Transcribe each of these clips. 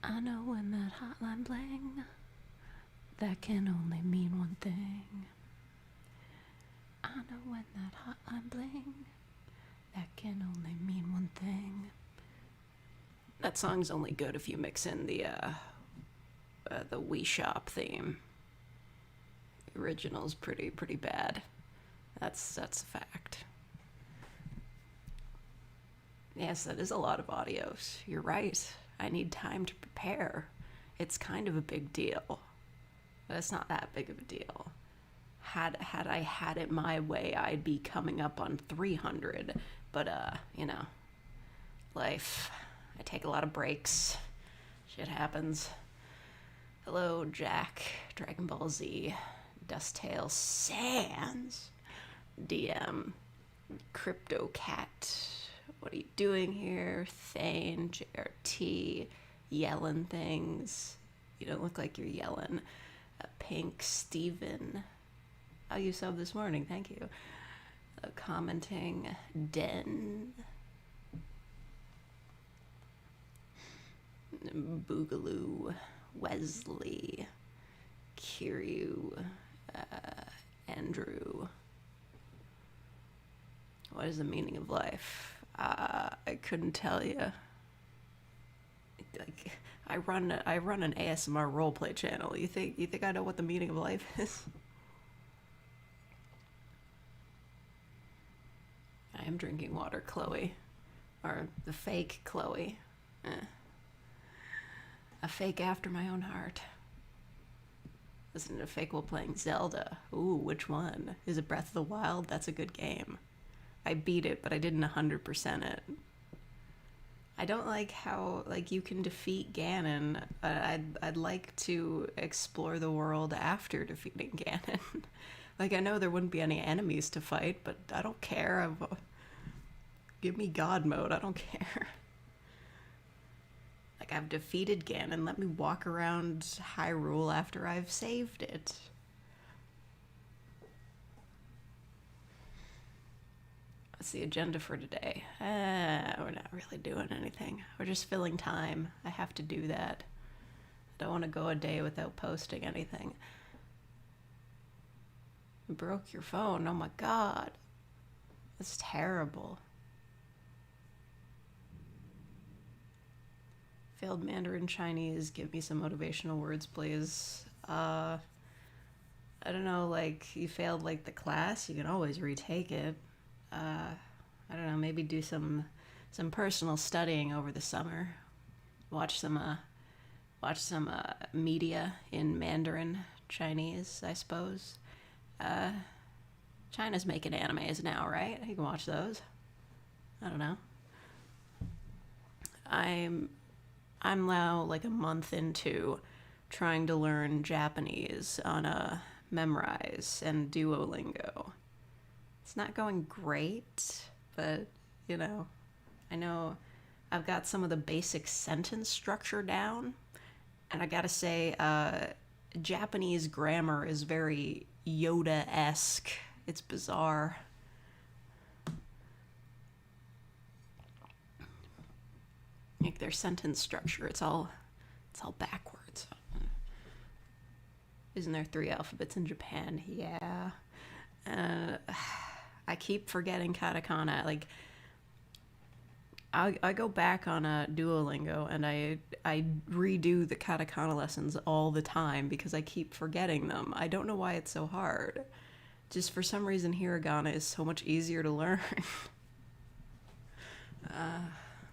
I know when that hotline bling, that can only mean one thing. I know when that hotline bling, that can only mean one thing. That song's only good if you mix in the Wii Shop theme. The original's pretty bad. That's a fact. Yes, that is a lot of audios. You're right. I need time to prepare. It's kind of a big deal. But it's not that big of a deal. Had I had it my way, I'd be coming up on 300. But, life. I take a lot of breaks. Shit happens. Hello, Jack. Dragon Ball Z. Dusttail Sans. DM. Crypto Cat. What are you doing here? Thane. JRT. Yelling things. You don't look like you're yelling. Pink Steven. How you sub this morning? Thank you. Commenting. Den. Boogaloo. Wesley. Kiryu. Andrew. What is the meaning of life? I couldn't tell you. Like, I run an ASMR roleplay channel. You think I know what the meaning of life is? I am drinking water, Chloe. Or the fake Chloe. A fake after my own heart. Listen to a fake while playing Zelda. Ooh, which one? Is it Breath of the Wild? That's a good game. I beat it, but I didn't 100% it. I don't like how, you can defeat Ganon. I'd like to explore the world after defeating Ganon. I know there wouldn't be any enemies to fight, but I don't care. Give me God mode, I don't care. I've defeated Ganon, let me walk around Hyrule after I've saved it. What's the agenda for today? We're not really doing anything. We're just filling time. I have to do that. I don't want to go a day without posting anything. You broke your phone. Oh my god. That's terrible. Failed Mandarin Chinese. Give me some motivational words, please. I don't know, you failed, the class. You can always retake it. I don't know, maybe do some personal studying over the summer. Watch some media in Mandarin Chinese, I suppose. China's making animes now, right? You can watch those. I don't know. I'm now a month into trying to learn Japanese on a Memrise and Duolingo. It's not going great, but, I know I've got some of the basic sentence structure down, and I gotta say, Japanese grammar is very Yoda-esque. It's bizarre. Their sentence structure, it's all backwards. Isn't there 3 alphabets in Japan? Yeah. I keep forgetting katakana. I go back on a Duolingo and I redo the katakana lessons all the time because I keep forgetting them. I don't know why it's so hard. Just for some reason, hiragana is so much easier to learn.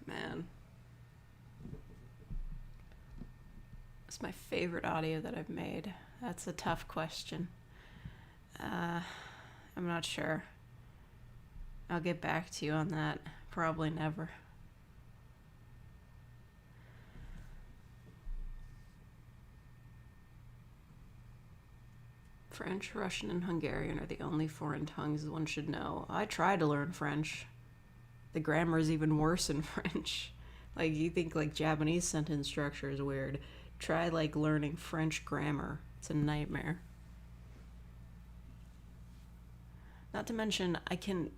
Man. What's my favorite audio that I've made? That's a tough question. I'm not sure. I'll get back to you on that. Probably never. French, Russian, and Hungarian are the only foreign tongues one should know. I try to learn French. The grammar is even worse in French. You think Japanese sentence structure is weird. Try learning French grammar. It's a nightmare. Not to mention, I can,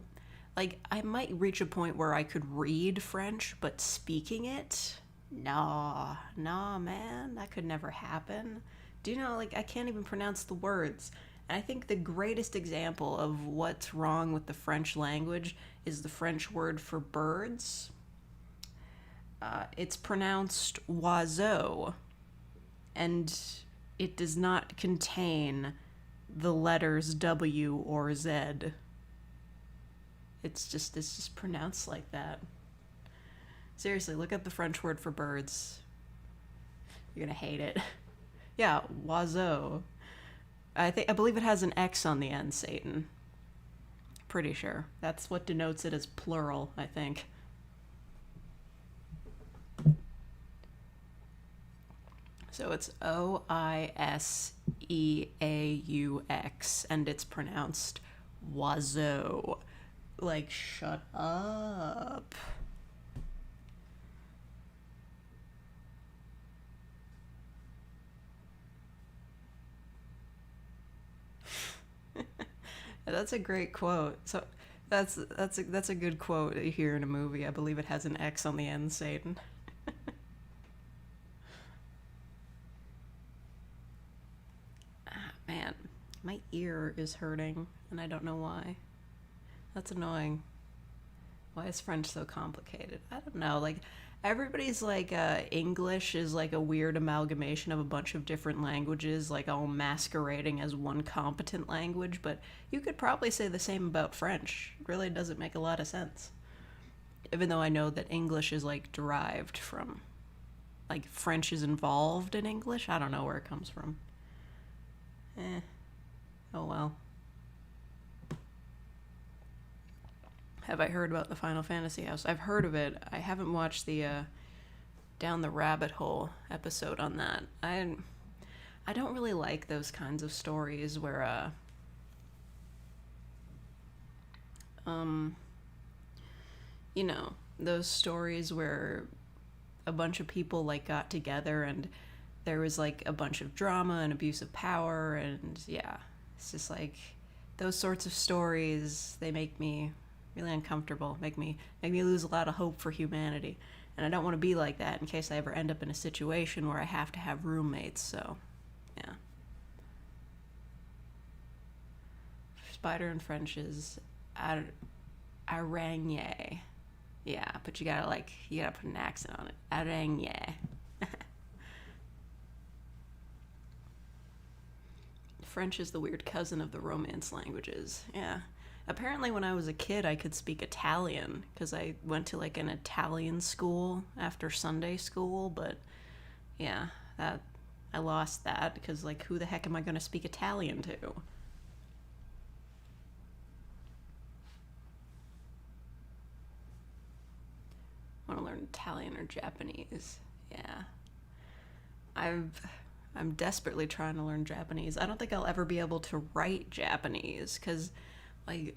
I might reach a point where I could read French, but speaking it, Nah, man, that could never happen. Do you know, like, I can't even pronounce the words. And I think the greatest example of what's wrong with the French language is the French word for birds. It's pronounced oiseau, and it does not contain the letters W or Z. It's just pronounced like that. Seriously, look up the French word for birds. You're gonna hate it. Yeah, oiseau. I believe it has an X on the end, Satan. Pretty sure. That's what denotes it as plural, I think. So it's Oiseaux, and it's pronounced oiseau. Like, shut up. That's a great quote. So that's a good quote you hear in a movie. I believe it has an X on the end, Satan. Man, my ear is hurting, and I don't know why. That's annoying. Why is French so complicated? I don't know. Like, everybody's like, English is like a weird amalgamation of a bunch of different languages, like all masquerading as one competent language, but you could probably say the same about French. It really doesn't make a lot of sense. Even though I know that English is like derived from, like, French is involved in English. I don't know where it comes from. Oh well. Have I heard about the Final Fantasy house? I've heard of it. I haven't watched the Down the Rabbit Hole episode on that. I don't really like those kinds of stories where you know, those stories where a bunch of people like got together and there was like a bunch of drama and abuse of power, and yeah, it's just like those sorts of stories, they make me really uncomfortable, make me lose a lot of hope for humanity, and I don't want to be like that in case I ever end up in a situation where I have to have roommates. So yeah, spider in French is araignée. Yeah, but you gotta put an accent on it. Araignée. French is the weird cousin of the Romance languages. Yeah. Apparently when I was a kid I could speak Italian because I went to like an Italian school after Sunday school, but yeah, that I lost that because, like, who the heck am I going to speak Italian to? I want to learn Italian or Japanese. Yeah. I'm desperately trying to learn Japanese. I don't think I'll ever be able to write Japanese because, like,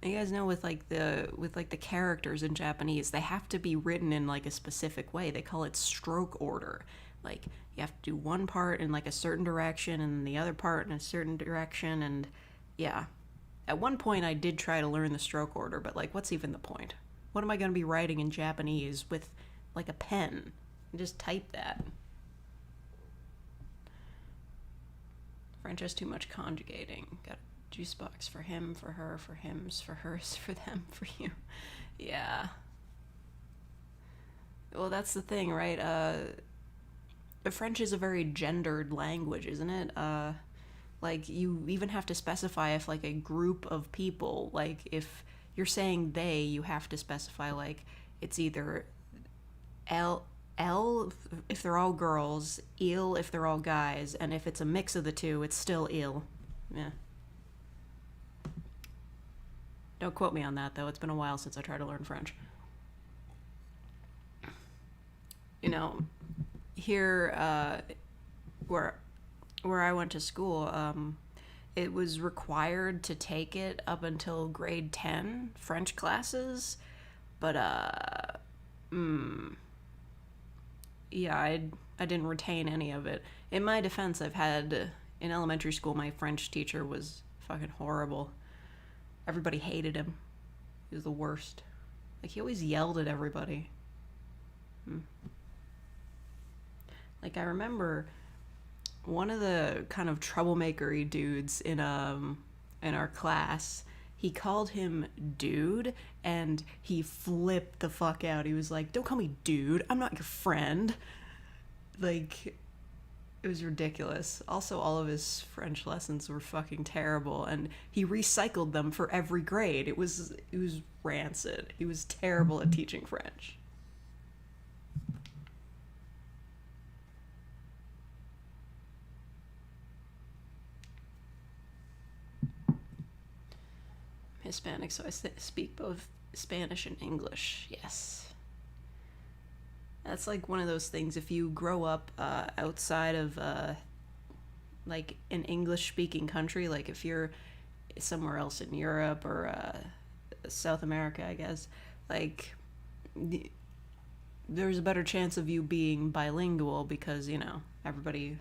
you guys know with the characters in Japanese, they have to be written in like a specific way. They call it stroke order. Like, you have to do one part in like a certain direction and the other part in a certain direction, and yeah. At one point I did try to learn the stroke order, but like, what's even the point? What am I going to be writing in Japanese with like a pen? Just type that. French has too much conjugating. Got a juice box for him, for her, for hims, for hers, for them, for you. Yeah. Well, that's the thing, right? French is a very gendered language, isn't it? Like, you even have to specify if, like, a group of people, like, if you're saying they, you have to specify, like, it's either L if they're all girls, il if they're all guys, and if it's a mix of the two, it's still il. Yeah. Don't quote me on that, though. It's been a while since I tried to learn French. You know, here, where I went to school, it was required to take it up until grade 10, French classes, but, yeah, I didn't retain any of it. In my defense, I've had, in elementary school, my French teacher was fucking horrible. Everybody hated him. He was the worst. Like, he always yelled at everybody. Like, I remember one of the kind of troublemakery dudes in our class, he called him dude, and he flipped the fuck out. He was like, "Don't call me dude. I'm not your friend." Like, it was ridiculous. Also, all of his French lessons were fucking terrible, and he recycled them for every grade. It was rancid. He was terrible at teaching French. Hispanic, so I speak both Spanish and English. Yes. That's like one of those things. If you grow up outside of like an English speaking country, like if you're somewhere else in Europe or South America, I guess, like there's a better chance of you being bilingual because, you know, everybody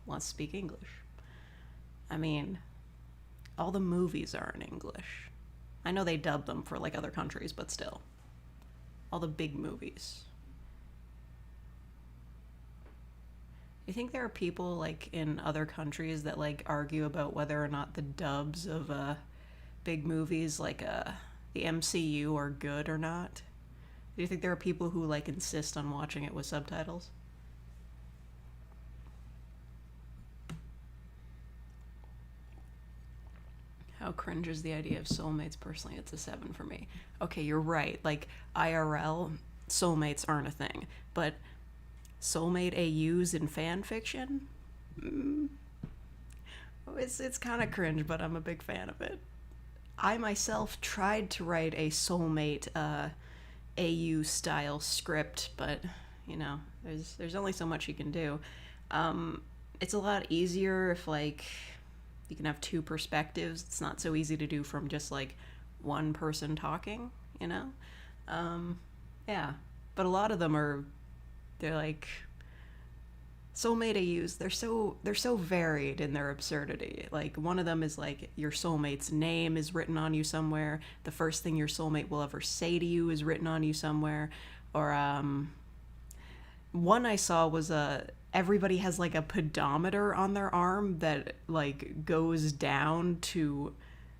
wants to speak English. I mean, all the movies are in English. I know they dub them for like other countries, but still. All the big movies. You think there are people like in other countries that like argue about whether or not the dubs of big movies like the MCU are good or not? Do you think there are people who like insist on watching it with subtitles? How cringe is the idea of soulmates? Personally, it's a 7 for me. Okay, you're right. Like, IRL, soulmates aren't a thing. But soulmate AUs in fan fiction? It's kind of cringe, but I'm a big fan of it. I myself tried to write a soulmate AU style script, but, you know, there's only so much you can do. It's a lot easier if, like, you can have two perspectives. It's not so easy to do from just like one person talking, you know? Yeah. But a lot of them they're like soulmate AUs, they're so varied in their absurdity. Like one of them is like your soulmate's name is written on you somewhere. The first thing your soulmate will ever say to you is written on you somewhere. Or one I saw was everybody has like a pedometer on their arm that like goes down to,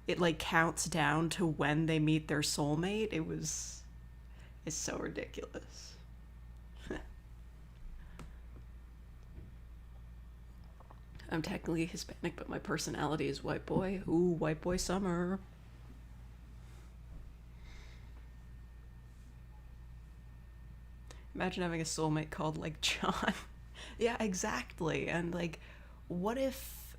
it like counts down to when they meet their soulmate. It's so ridiculous. I'm technically Hispanic, but my personality is white boy. Ooh, white boy summer. Imagine having a soulmate called like John. Yeah, exactly. And like, what if,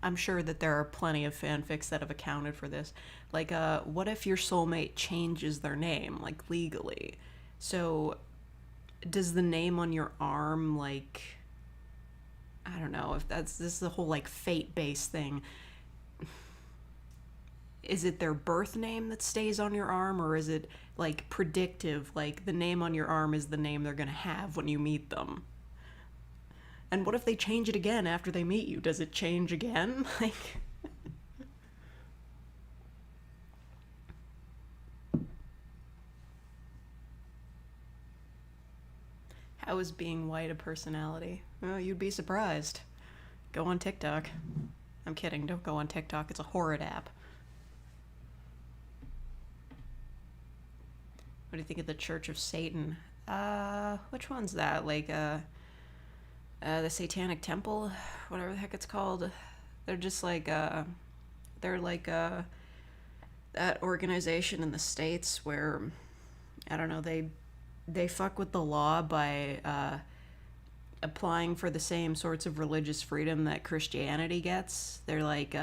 I'm sure that there are plenty of fanfics that have accounted for this. Like, what if your soulmate changes their name, like legally? So, does the name on your arm, like, I don't know if this is the whole like fate based thing. Is it their birth name that stays on your arm, or is it like predictive, like the name on your arm is the name they're gonna have when you meet them? And what if they change it again after they meet you? Does it change again? Like, how is being white a personality? Well, you'd be surprised. Go on TikTok. I'm kidding, don't go on TikTok, it's a horrid app. What do you think of the Church of Satan? Which one's that? Like, the Satanic Temple? Whatever the heck it's called. They're just like, they're like, that organization in the States where, I don't know, they fuck with the law by, applying for the same sorts of religious freedom that Christianity gets. They're like,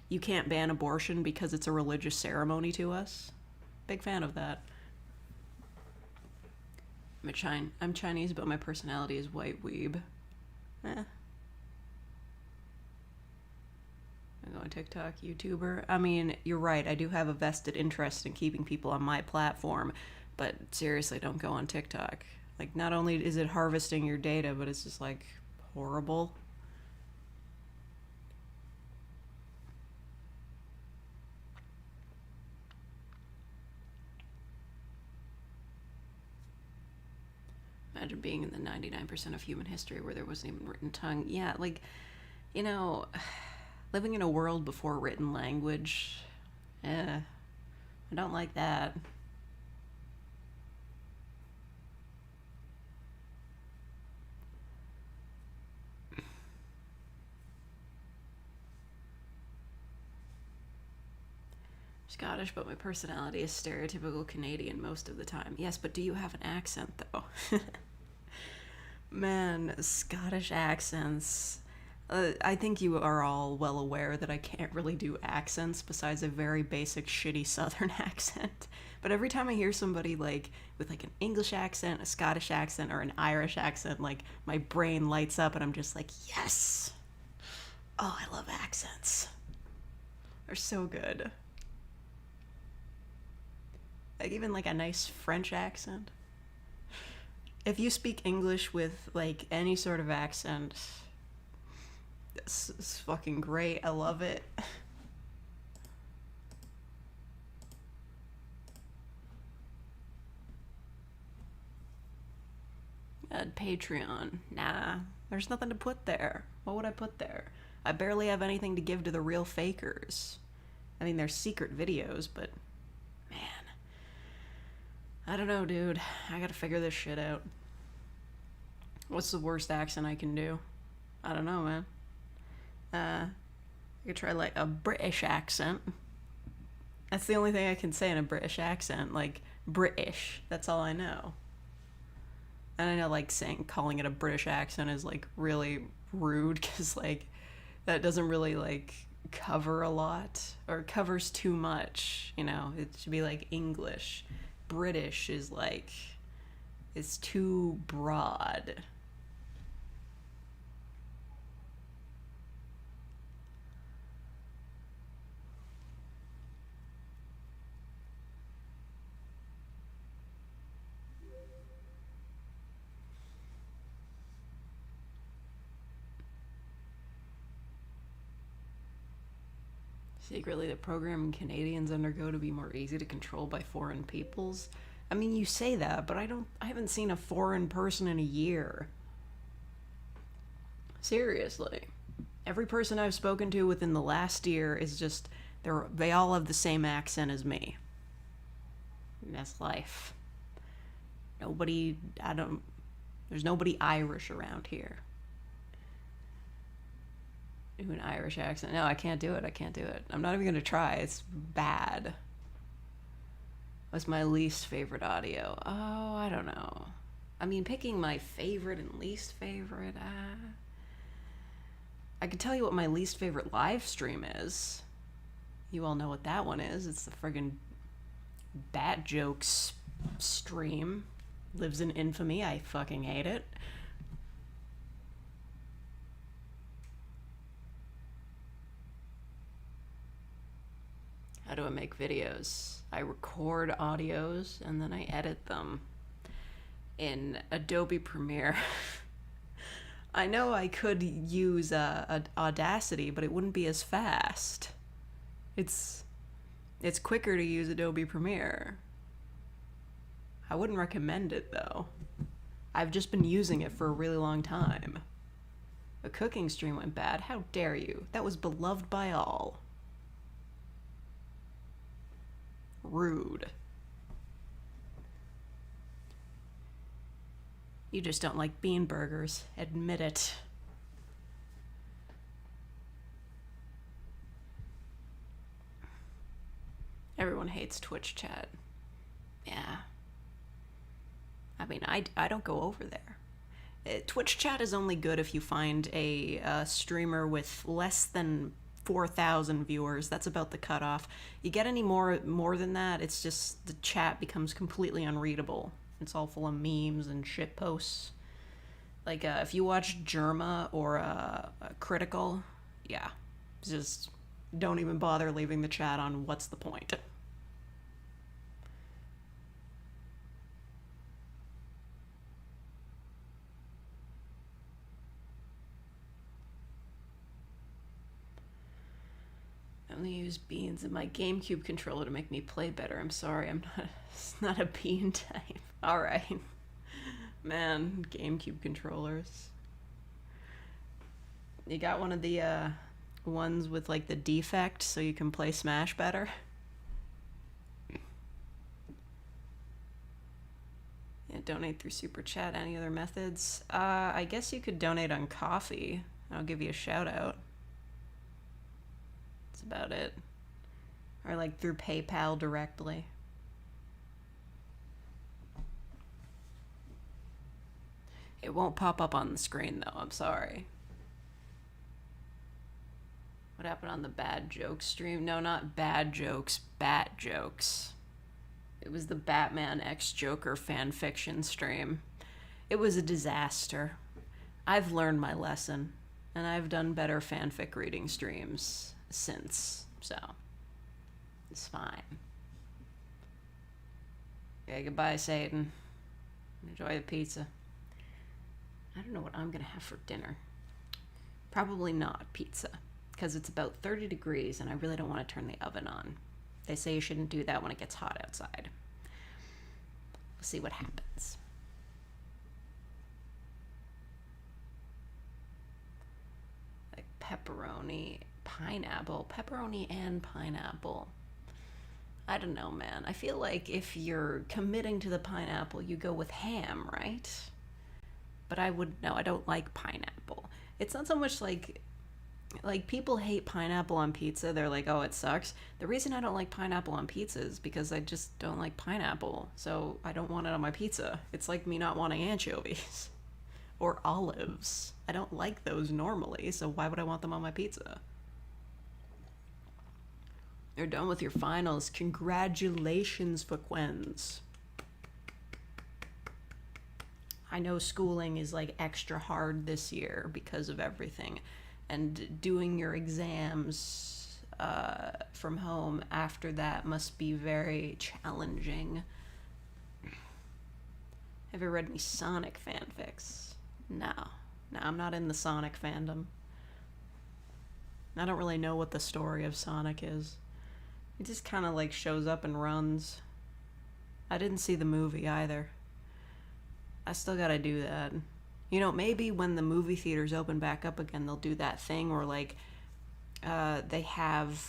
you can't ban abortion because it's a religious ceremony to us. Big fan of that. I'm Chinese, but my personality is white weeb. I'm going TikTok, YouTuber. I mean, you're right. I do have a vested interest in keeping people on my platform, but seriously, don't go on TikTok. Like, not only is it harvesting your data, but it's just like horrible. Imagine being in the 99% of human history where there wasn't even written tongue. Yeah, like, you know, living in a world before written language, I don't like that. Scottish, but my personality is stereotypical Canadian most of the time. Yes, but do you have an accent, though? Man, Scottish accents. I think you are all well aware that I can't really do accents besides a very basic shitty southern accent. But every time I hear somebody like with like an English accent, a Scottish accent, or an Irish accent, like my brain lights up and I'm just like, yes! Oh, I love accents. They're so good. Like even like a nice French accent. If you speak English with like any sort of accent, it's fucking great. I love it. Patreon. Nah, there's nothing to put there. What would I put there? I barely have anything to give to the real fakers. I mean, they're secret videos, but man. I don't know, dude. I gotta figure this shit out. What's the worst accent I can do? I don't know, man. I could try like a British accent. That's the only thing I can say in a British accent. Like, British. That's all I know. And I know, like, calling it a British accent is, like, really rude because, like, that doesn't really, like, cover a lot or covers too much, you know? It should be, like, English. British is, like, it's too broad. Secretly, the program Canadians undergo to be more easy to control by foreign peoples. I mean, you say that, but I haven't seen a foreign person in a year. Seriously. Every person I've spoken to within the last year is just, they all have the same accent as me. And that's life. There's nobody Irish around here. Do an Irish accent. No, I can't do it. I'm not even gonna try. It's bad. What's my least favorite audio? Oh, I don't know. I mean, picking my favorite and least favorite, I can tell you what my least favorite live stream is. You all know what that one is. It's the friggin' Bat Jokes stream. Lives in infamy. I fucking hate it. How do I make videos? I record audios and then I edit them in Adobe Premiere. I know I could use Audacity, but it wouldn't be as fast. It's quicker to use Adobe Premiere. I wouldn't recommend it though. I've just been using it for a really long time. A cooking stream went bad. How dare you? That was beloved by all. Rude. You just don't like bean burgers. Admit it. Everyone hates Twitch chat. Yeah. I mean, I don't go over there. Twitch chat is only good if you find a streamer with less than 4,000 viewers. That's about the cutoff. You get any more than that, it's just the chat becomes completely unreadable. It's all full of memes and shit posts. Like if you watch Germa or Critical, yeah, just don't even bother leaving the chat on. What's the point? I only use beans in my GameCube controller to make me play better. I'm sorry, it's not a bean type. Alright. Man, GameCube controllers. You got one of the ones with like the defect so you can play Smash better? Yeah, donate through Super Chat. Any other methods? I guess you could donate on Coffee. I'll give you a shout out. That's about it. Or like through PayPal directly. It won't pop up on the screen though, I'm sorry. What happened on the bad jokes stream? No, not bad jokes, bat jokes. It was the Batman x Joker fanfiction stream. It was a disaster. I've learned my lesson, and I've done better fanfic reading streams since, so it's fine. Okay, goodbye, Satan. Enjoy the pizza. I don't know what I'm gonna have for dinner. Probably not pizza, because it's about 30 degrees and I really don't want to turn the oven on. They say you shouldn't do that when it gets hot outside. We'll see what happens. Like pepperoni, pineapple, pepperoni and pineapple. I don't know, man. I feel like if you're committing to the pineapple, you go with ham, right? But I don't like pineapple. It's not so much like people hate pineapple on pizza. They're like, oh, it sucks. The reason I don't like pineapple on pizza is because I just don't like pineapple. So I don't want it on my pizza. It's like me not wanting anchovies or olives. I don't like those normally, so why would I want them on my pizza? You're done with your finals. Congratulations, Fuquens. I know schooling is like extra hard this year because of everything. And doing your exams from home after that must be very challenging. Have you read any Sonic fanfics? No, I'm not in the Sonic fandom. I don't really know what the story of Sonic is. He just kind of like shows up and runs. I didn't see the movie either. I still gotta do that. You know, maybe when the movie theaters open back up again, they'll do that thing where, like, they have,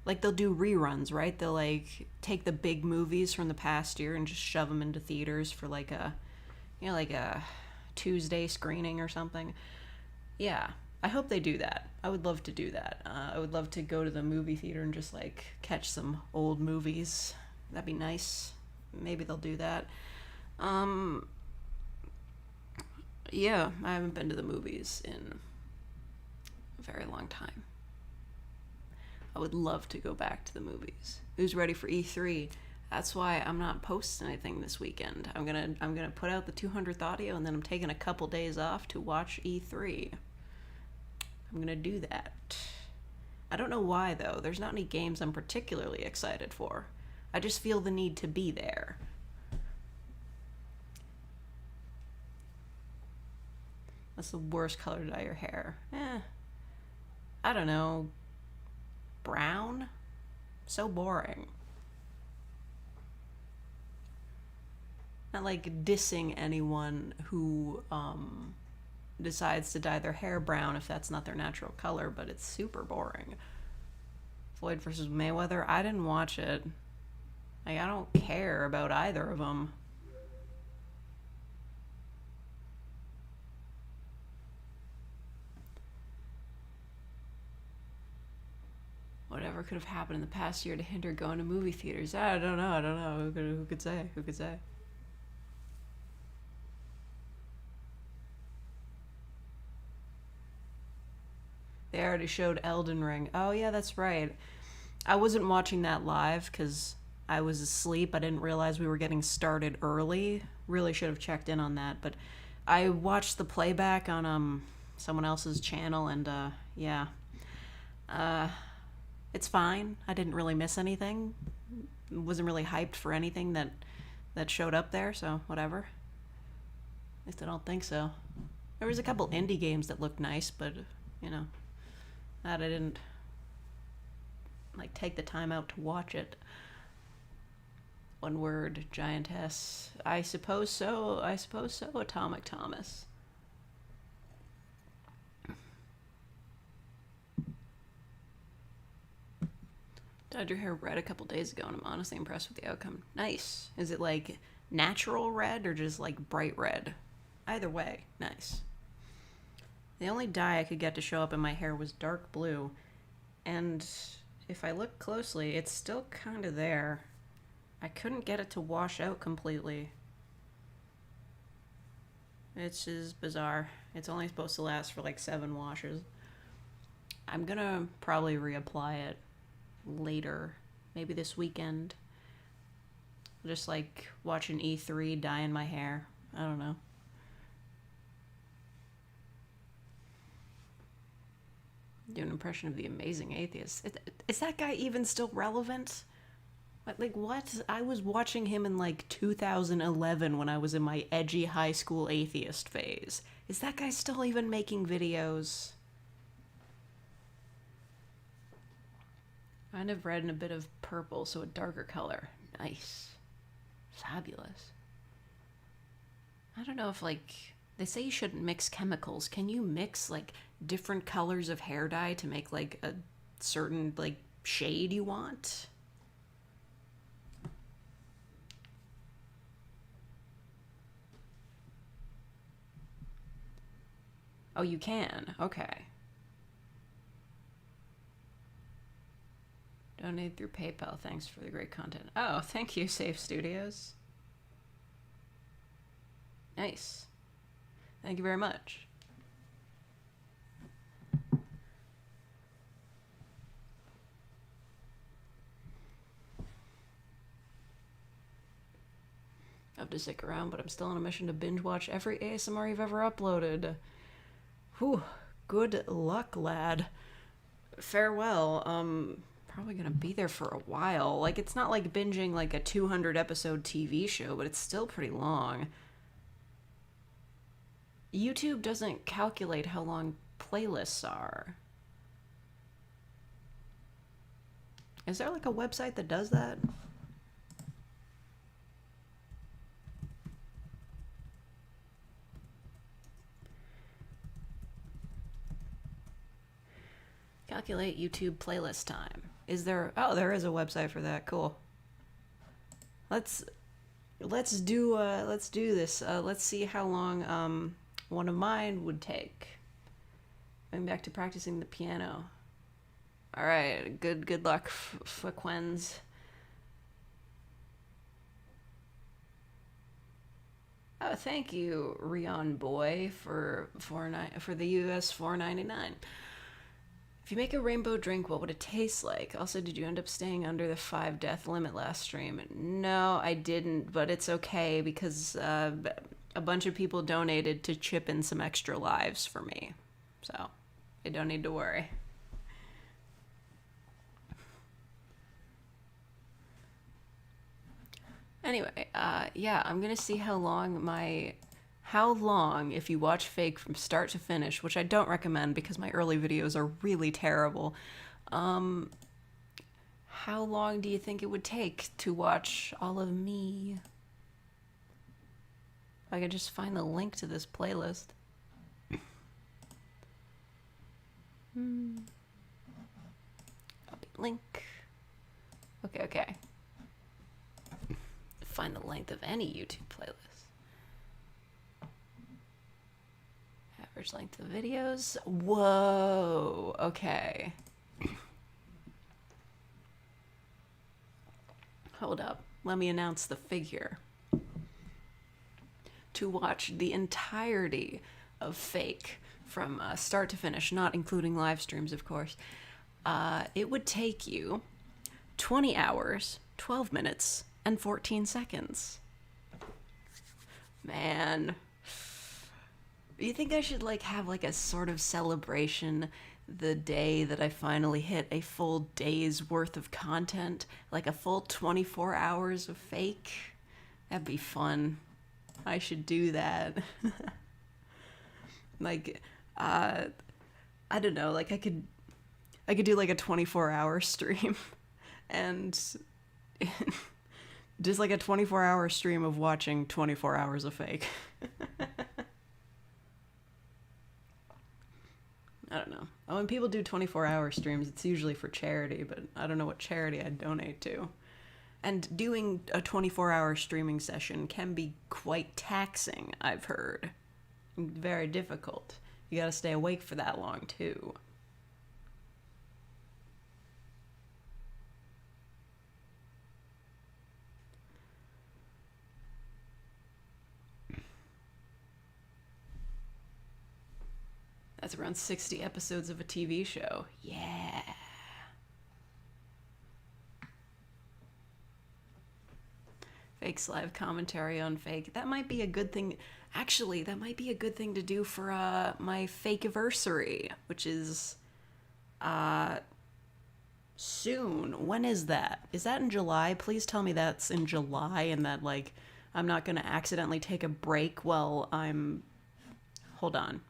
like, they'll do reruns, right? They'll, like, take the big movies from the past year and just shove them into theaters for, like, a Tuesday screening or something. Yeah, I hope they do that. I would love to do that. I would love to go to the movie theater and just, like, catch some old movies. That'd be nice. Maybe they'll do that. Yeah, I haven't been to the movies in a very long time. I would love to go back to the movies. Who's ready for E3? That's why I'm not posting anything this weekend. I'm gonna put out the 200th audio, and then I'm taking a couple days off to watch E3. I'm gonna do that. I don't know why though. There's not any games I'm particularly excited for. I just feel the need to be there. What's the worst color to dye your hair? I don't know. Brown? So boring. Not like dissing anyone who decides to dye their hair brown if that's not their natural color, but it's super boring. Floyd versus Mayweather? I didn't watch it. Like, I don't care about either of them. Whatever could have happened in the past year to hinder going to movie theaters? I don't know. Who could say? They already showed Elden Ring. Oh yeah, that's right. I wasn't watching that live because I was asleep. I didn't realize we were getting started early. Really should have checked in on that. But I watched the playback on someone else's channel, and yeah. It's fine. I didn't really miss anything. Wasn't really hyped for anything that showed up there, so whatever. At least I don't think so. There was a couple indie games that looked nice, but, you know, that I didn't, like, take the time out to watch it. One word, giantess. I suppose so. I suppose so. Atomic Thomas. Dyed your hair red a couple days ago, and I'm honestly impressed with the outcome. Nice. Is it like natural red or just like bright red? Either way, nice. The only dye I could get to show up in my hair was dark blue, and if I look closely, it's still kind of there. I couldn't get it to wash out completely. It's just bizarre. It's only supposed to last for like 7 washes. I'm gonna probably reapply it later, maybe this weekend. Just like watching E3 dye in my hair. I don't know. Do an impression of the Amazing Atheist. Is that guy even still relevant? Like, what? I was watching him in like 2011 when I was in my edgy high school atheist phase. Is that guy still even making videos? Kind of red and a bit of purple, so a darker color. Nice. Fabulous. I don't know if, like, they say you shouldn't mix chemicals. Can you mix, like, different colors of hair dye to make, like, a certain, like, shade you want? Oh, you can. Okay. Donate through PayPal. Thanks for the great content. Oh, thank you, Safe Studios. Nice. Thank you very much. I have to stick around, but I'm still on a mission to binge watch every ASMR you've ever uploaded. Whew. Good luck, lad. Farewell. Probably gonna be there for a while. Like, it's not like binging like a 200 episode TV show, but it's still pretty long. YouTube doesn't calculate how long playlists are. Is there like a website that does that? Calculate YouTube playlist time. Is there? Oh, there is a website for that. Cool. Let's do this. Let's see how long one of mine would take. Going back to practicing the piano. All right. Good luck, Frequens. Oh, thank you, Rion Boy, for the US $4.99. If you make a rainbow drink, what would it taste like? Also, did you end up staying under the 5 death limit last stream? No, I didn't, but it's okay because a bunch of people donated to chip in some extra lives for me. So, I don't need to worry. Anyway, yeah, I'm gonna see how long, if you watch Fake from start to finish, which I don't recommend because my early videos are really terrible, how long do you think it would take to watch all of me? If I could just find the link to this playlist. Copy link. Okay. Find the length of any YouTube playlist. Average length of videos. Whoa. Okay. Hold up. Let me announce the figure. To watch the entirety of Fake from start to finish, not including live streams, of course, it would take you 20 hours, 12 minutes, and 14 seconds. Man. You think I should like have like a sort of celebration the day that I finally hit a full day's worth of content? Like a full 24 hours of Fake? That'd be fun. I should do that. Like, I don't know, like I could do like a 24-hour stream and Just like a 24-hour stream of watching 24 hours of fake. I don't know. When people do 24-hour streams, it's usually for charity, but I don't know what charity I'd donate to. And doing a 24-hour streaming session can be quite taxing, I've heard. Very difficult. You gotta stay awake for that long, too. That's around 60 episodes of a TV show. Yeah. Fake's live commentary on fake. That might be a good thing. Actually, that might be a good thing to do for my fake-iversary, which is soon. When is that? Is that in July? Please tell me that's in July and that, like, I'm not going to accidentally take a break while I'm... Hold on.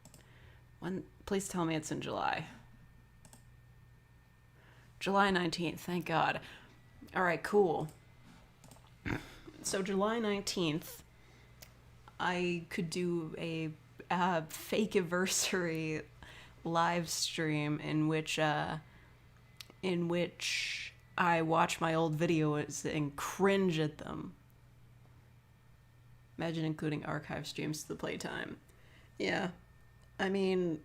Please tell me it's in July. July 19th, thank God. Alright, cool. So July 19th, I could do a fake-iversary live stream in which I watch my old videos and cringe at them. Imagine including archive streams to the playtime. Yeah. I mean,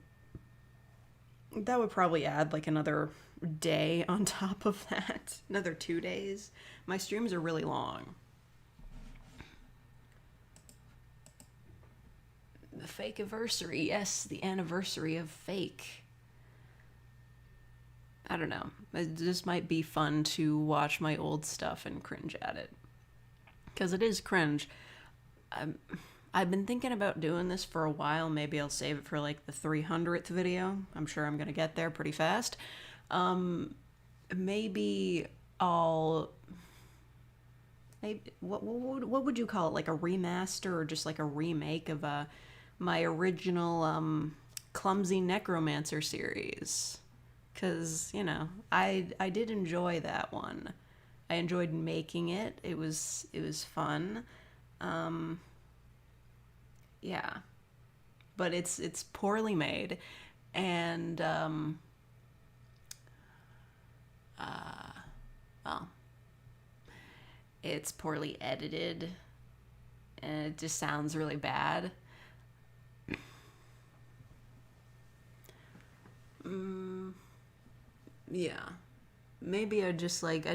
that would probably add like another day on top of that. Another 2 days. My streams are really long. The fake-iversary. Yes, the anniversary of fake. I don't know. It just might be fun to watch my old stuff and cringe at it. Because it is cringe. I've been thinking about doing this for a while. Maybe I'll save it for like the 300th video. I'm sure I'm going to get there pretty fast. Maybe I'll... what would you call it? Like a remaster or just like a remake of my original Clumsy Necromancer series. Because, you know, I did enjoy that one. I enjoyed making it. It was fun. Yeah, but it's poorly made, and well, it's poorly edited, and it just sounds really bad. Yeah, maybe I'd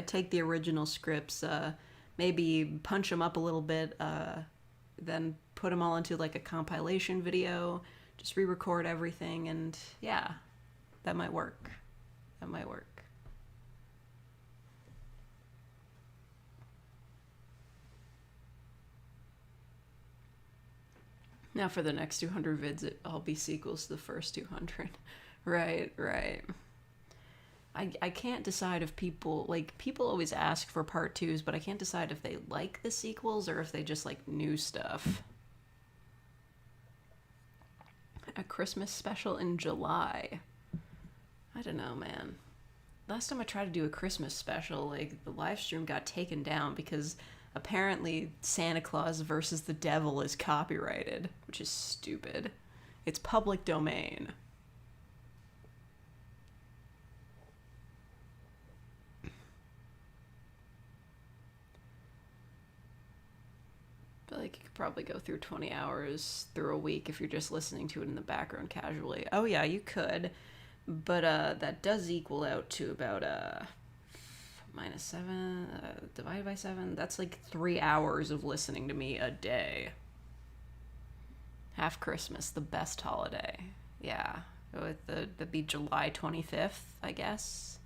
take the original scripts, maybe punch them up a little bit, then put them all into like a compilation video, just re-record everything, and yeah, that might work. That might work. Now for the next 200 vids, I'll be sequels to the first 200. Right. I can't decide if people always ask for part 2s, but I can't decide if they like the sequels or if they just like new stuff. A Christmas special in July. I don't know, man. Last time I tried to do a Christmas special, like, the live stream got taken down because apparently Santa Claus versus the Devil is copyrighted, which is stupid. It's public domain. Like, you could probably go through 20 hours through a week if you're just listening to it in the background casually. Oh yeah, you could. But that does equal out to about minus 7 divided by 7. That's like 3 hours of listening to me a day. Half Christmas, the best holiday. Yeah. That'd be July 25th, I guess.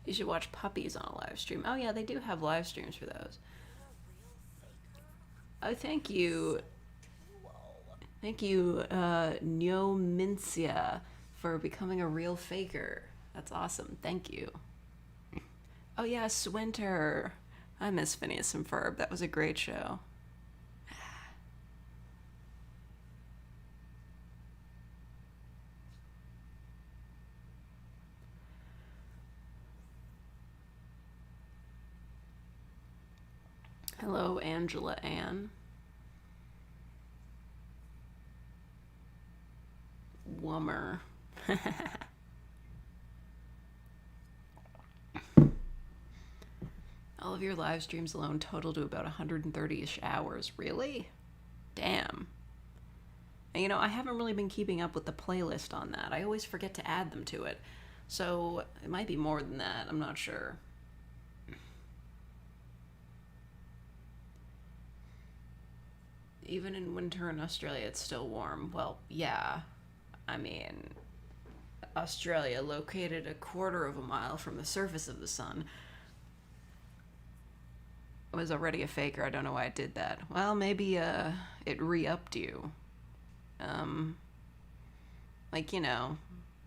You should watch Puppies on a live stream. Oh yeah, they do have live streams for those. Oh, thank you. Thank you, Neomincia, for becoming a real faker. That's awesome. Thank you. Oh yeah, Swinter. I miss Phineas and Ferb. That was a great show. Hello, Angela Ann. Wummer. All of your live streams alone total to about 130-ish hours. Really? Damn. And, you know, I haven't really been keeping up with the playlist on that. I always forget to add them to it. So it might be more than that. I'm not sure. Even in winter in Australia, it's still warm. Well, yeah. I mean, Australia, located a quarter of a mile from the surface of the sun, was already a faker. I don't know why it did that. Well, maybe it re-upped you. Like, you know,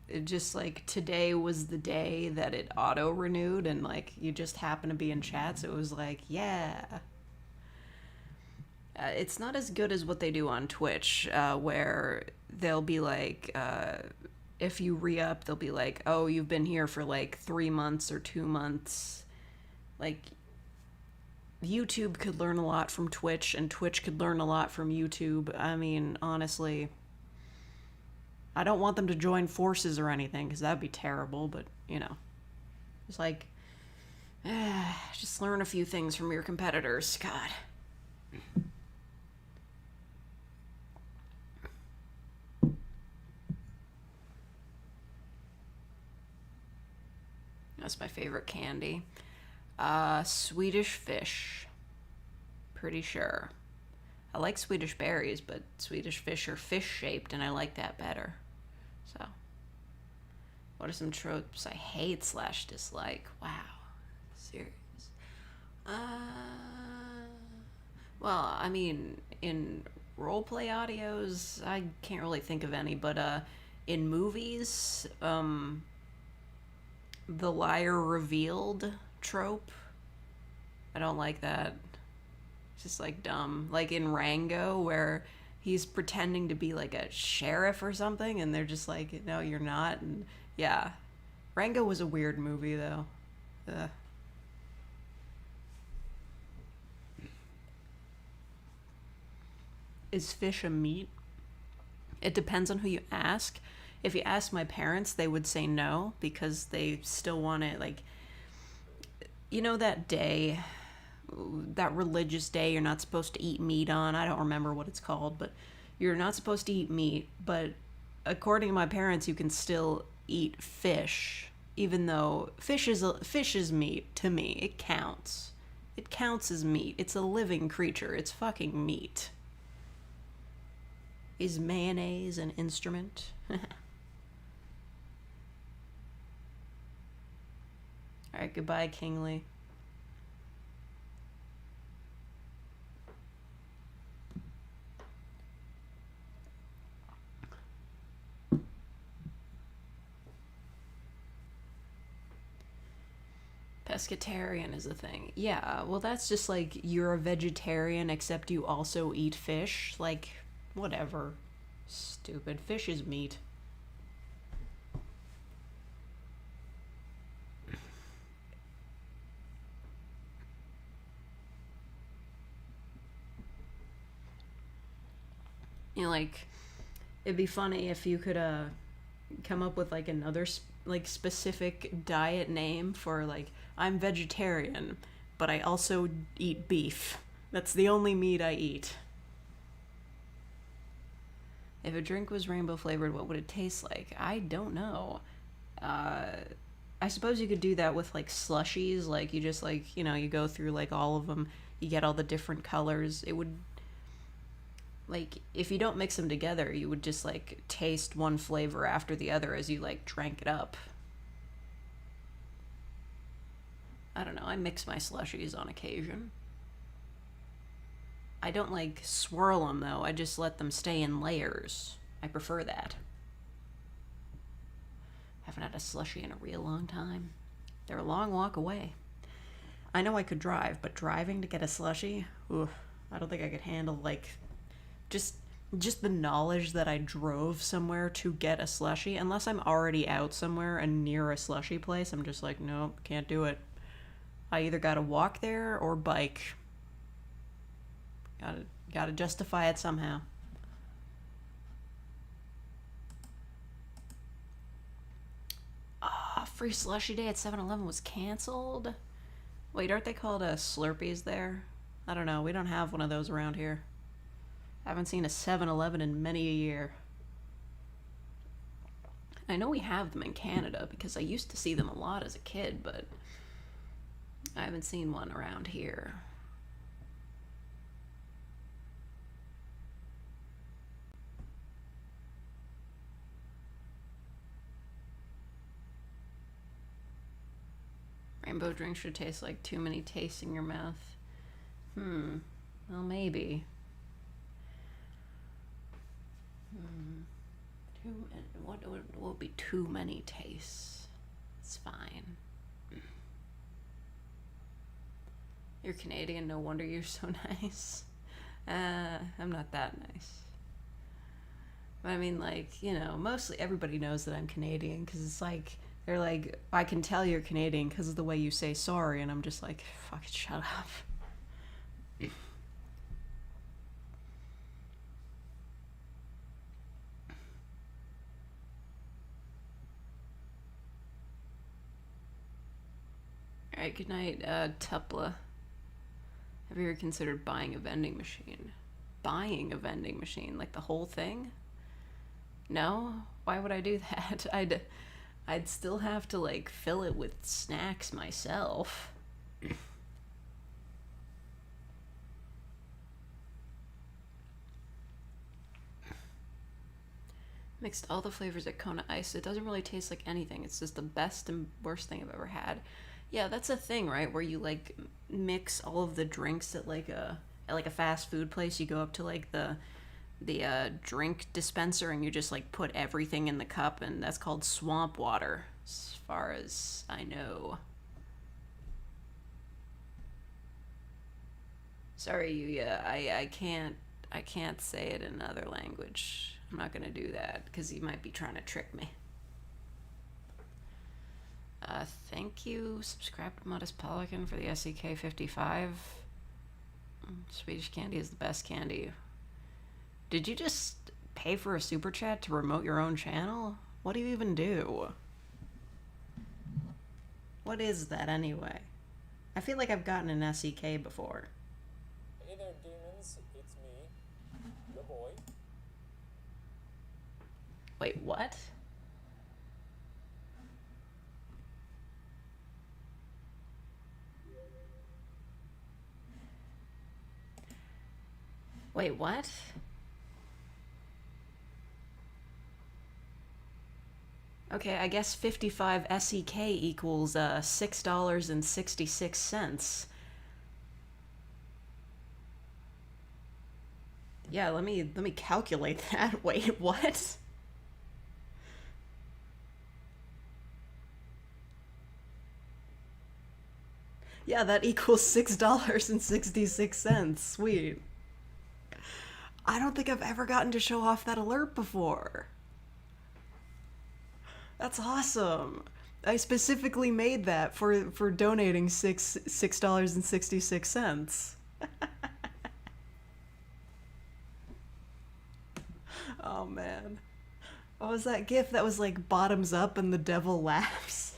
it just like today was the day that it auto-renewed, and like you just happened to be in chat, so it was like, yeah. It's not as good as what they do on Twitch, where they'll be like, if you re-up, they'll be like, oh, you've been here for like 3 months or 2 months. Like, YouTube could learn a lot from Twitch, and Twitch could learn a lot from YouTube. I mean, honestly, I don't want them to join forces or anything, because that'd be terrible, but, you know. It's like, just learn a few things from your competitors. God. That's my favorite candy. Swedish fish. Pretty sure. I like Swedish berries, but Swedish fish are fish-shaped, and I like that better. So, what are some tropes I hate / dislike? Wow. Serious. Well, I mean, in roleplay audios, I can't really think of any, but in movies, the liar revealed trope, I don't like that. It's just like dumb. Like in Rango, where he's pretending to be like a sheriff or something, and they're just like, no, you're not. And yeah, Rango was a weird movie though. Is fish a meat? It depends on who you ask. If you ask my parents, they would say no, because they still want it, like, you know, that day, that religious day you're not supposed to eat meat on. I don't remember what it's called, but you're not supposed to eat meat. But according to my parents, you can still eat fish, even though fish is meat to me. It counts. It counts as meat. It's a living creature. It's fucking meat. Is mayonnaise an instrument? Alright, goodbye, Kingly. Pescatarian is a thing. Yeah, well, that's just like you're a vegetarian except you also eat fish. Like, whatever. Stupid. Fish is meat. You know, like, it'd be funny if you could come up with like another like specific diet name for, like, I'm vegetarian, but I also eat beef. That's the only meat I eat. If a drink was rainbow flavored, what would it taste like? I don't know. I suppose you could do that with like slushies. Like, you just, like, you know, you go through like all of them, you get all the different colors. It would, like, if you don't mix them together, you would just like taste one flavor after the other as you like drank it up. I don't know, I mix my slushies on occasion. I don't like swirl them though, I just let them stay in layers. I prefer that. Haven't had a slushie in a real long time. They're a long walk away. I know I could drive, but driving to get a slushie, ooh, I don't think I could handle, like, just the knowledge that I drove somewhere to get a slushie. Unless I'm already out somewhere and near a slushie place, I'm just like, nope, can't do it. I either gotta walk there or bike. Gotta justify it somehow. Ah, free slushy day at 7-Eleven was canceled. Wait, aren't they called Slurpees there? I don't know. We don't have one of those around here. I haven't seen a 7-Eleven in many a year. I know we have them in Canada because I used to see them a lot as a kid, but I haven't seen one around here. Rainbow drink should taste like too many tastes in your mouth. Well, maybe. What would be too many tastes? It's fine. You're Canadian, no wonder you're so nice. I'm not that nice. But I mean, like, you know, mostly everybody knows that I'm Canadian because it's like, they're like, I can tell you're Canadian because of the way you say sorry, and I'm just like, fucking shut up. Alright, good night, Tupla. Have you ever considered buying a vending machine? Buying a vending machine? Like the whole thing? No? Why would I do that? I'd still have to, like, fill it with snacks myself. Mixed all the flavors at Kona Ice. It doesn't really taste like anything. It's just the best and worst thing I've ever had. Yeah, that's a thing, right? Where you, like, mix all of the drinks at like a fast food place. You go up to like the drink dispenser and you just like put everything in the cup, and that's called swamp water, as far as I know. Sorry, Yuya. I can't say it in another language. I'm not gonna do that because you might be trying to trick me. Thank you. Subscribe to Modest Pelican for the SEK 55. Swedish candy is the best candy. Did you just pay for a super chat to promote your own channel? What do you even do? What is that anyway? I feel like I've gotten an SEK before. Hey there, demons. It's me, your boy. Wait, what? Wait, what? Okay, I guess 55 SEK equals $6.66. Yeah, let me calculate that. Wait, what? Yeah, that equals $6.66. Sweet. I don't think I've ever gotten to show off that alert before. That's awesome. I specifically made that for donating $6.66. Oh man. What was that gif that was like bottoms up and the devil laughs?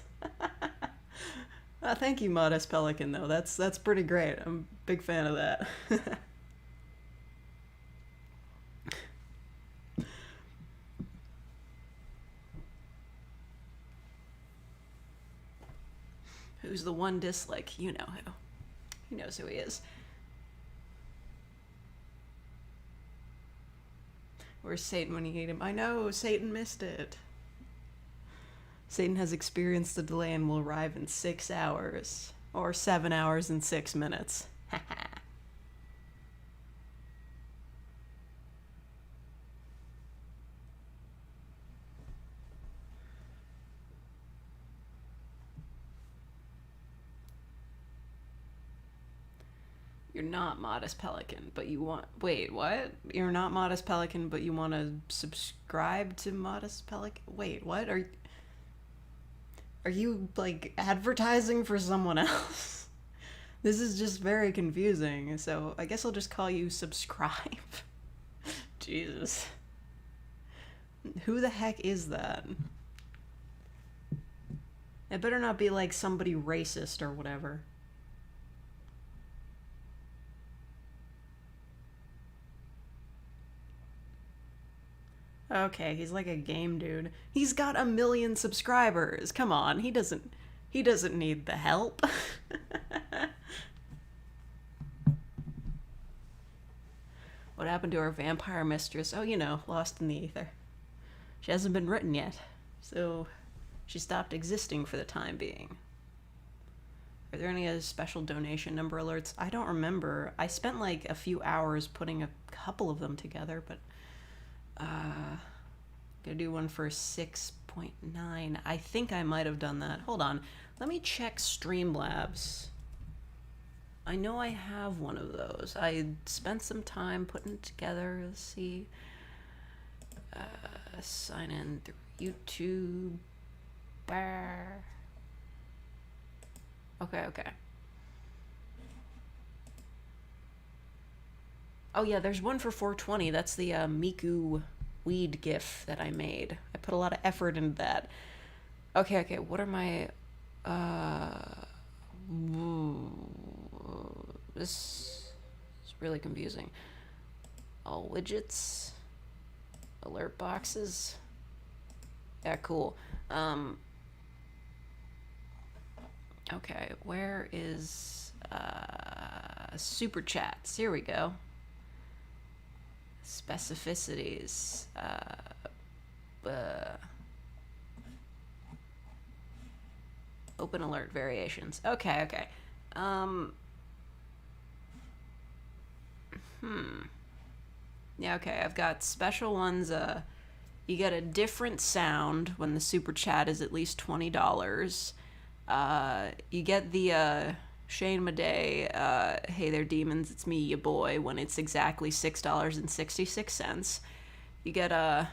Thank you, Modest Pelican, though. That's pretty great. I'm a big fan of that. Who's the one dislike? You know who. He knows who he is. Where's Satan when you need him? I know, Satan missed it. Satan has experienced the delay and will arrive in 6 hours. Or 7 hours and 6 minutes. You're not Modest Pelican, but you want... Wait, what? You're not Modest Pelican, but you want to subscribe to Modest Pelican? Wait, what? Are you, like, advertising for someone else? This is just very confusing, so I guess I'll just call you subscribe. Jesus. Who the heck is that? It better not be like somebody racist or whatever. Okay, he's like a game dude. He's got 1 million subscribers. Come on, he doesn't need the help. What happened to our vampire mistress? Oh, you know, lost in the ether. She hasn't been written yet, so she stopped existing for the time being. Are there any other special donation number alerts? I don't remember. I spent like a few hours putting a couple of them together, but gonna do one for 6.9. I think I might have done that. Hold on. Let me check Streamlabs. I know I have one of those. I spent some time putting it together. Let's see. Sign in through YouTube. Okay. Oh yeah, there's one for 420. That's the Miku weed gif that I made. I put a lot of effort into that. Okay. What are my this is really confusing. All widgets, alert boxes. Yeah, cool. Okay, where is super chats? Here we go. Specificities. Open alert variations. Okay. Yeah, okay, I've got special ones. You get a different sound when the super chat is at least $20. You get the Shane Madej, hey there demons, it's me, ya boy, when it's exactly $6.66. You get well,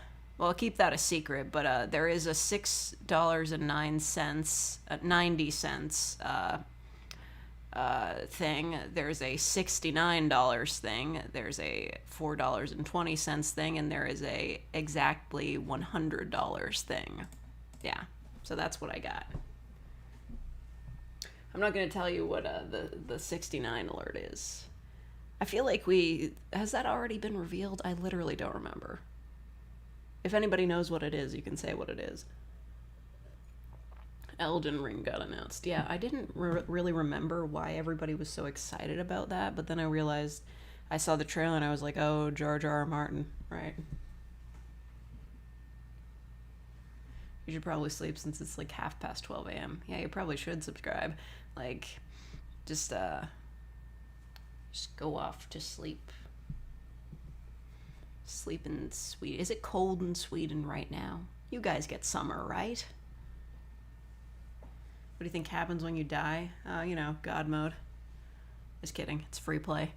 I'll keep that a secret, but there is a $6.90 thing. There's a $69 thing. There's a $4.20 thing, and there is a exactly $100 thing. Yeah, so that's what I got. I'm not going to tell you what the 69 alert is. I feel like has that already been revealed? I literally don't remember. If anybody knows what it is, you can say what it is. Elden Ring got announced. Yeah, I didn't really remember why everybody was so excited about that, but then I realized I saw the trailer and I was like, oh, George R. R. Martin, right? You should probably sleep since it's like 12:30 a.m. Yeah, you probably should subscribe. Like, just go off to sleep. Sleep in Sweden. Is it cold in Sweden right now? You guys get summer, right? What do you think happens when you die? You know, God mode. Just kidding. It's free play.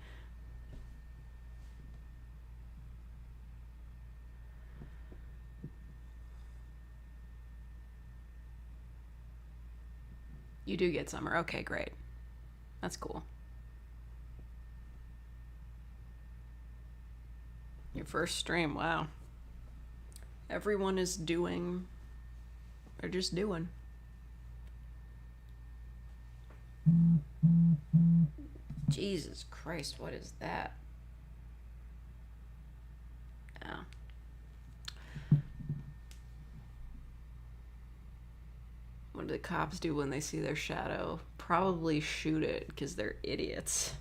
You do get summer. Okay, great. That's cool. Your first stream, wow. Everyone is doing, or just doing. Jesus Christ, what is that? Oh. What do the cops do when they see their shadow? Probably shoot it, because they're idiots.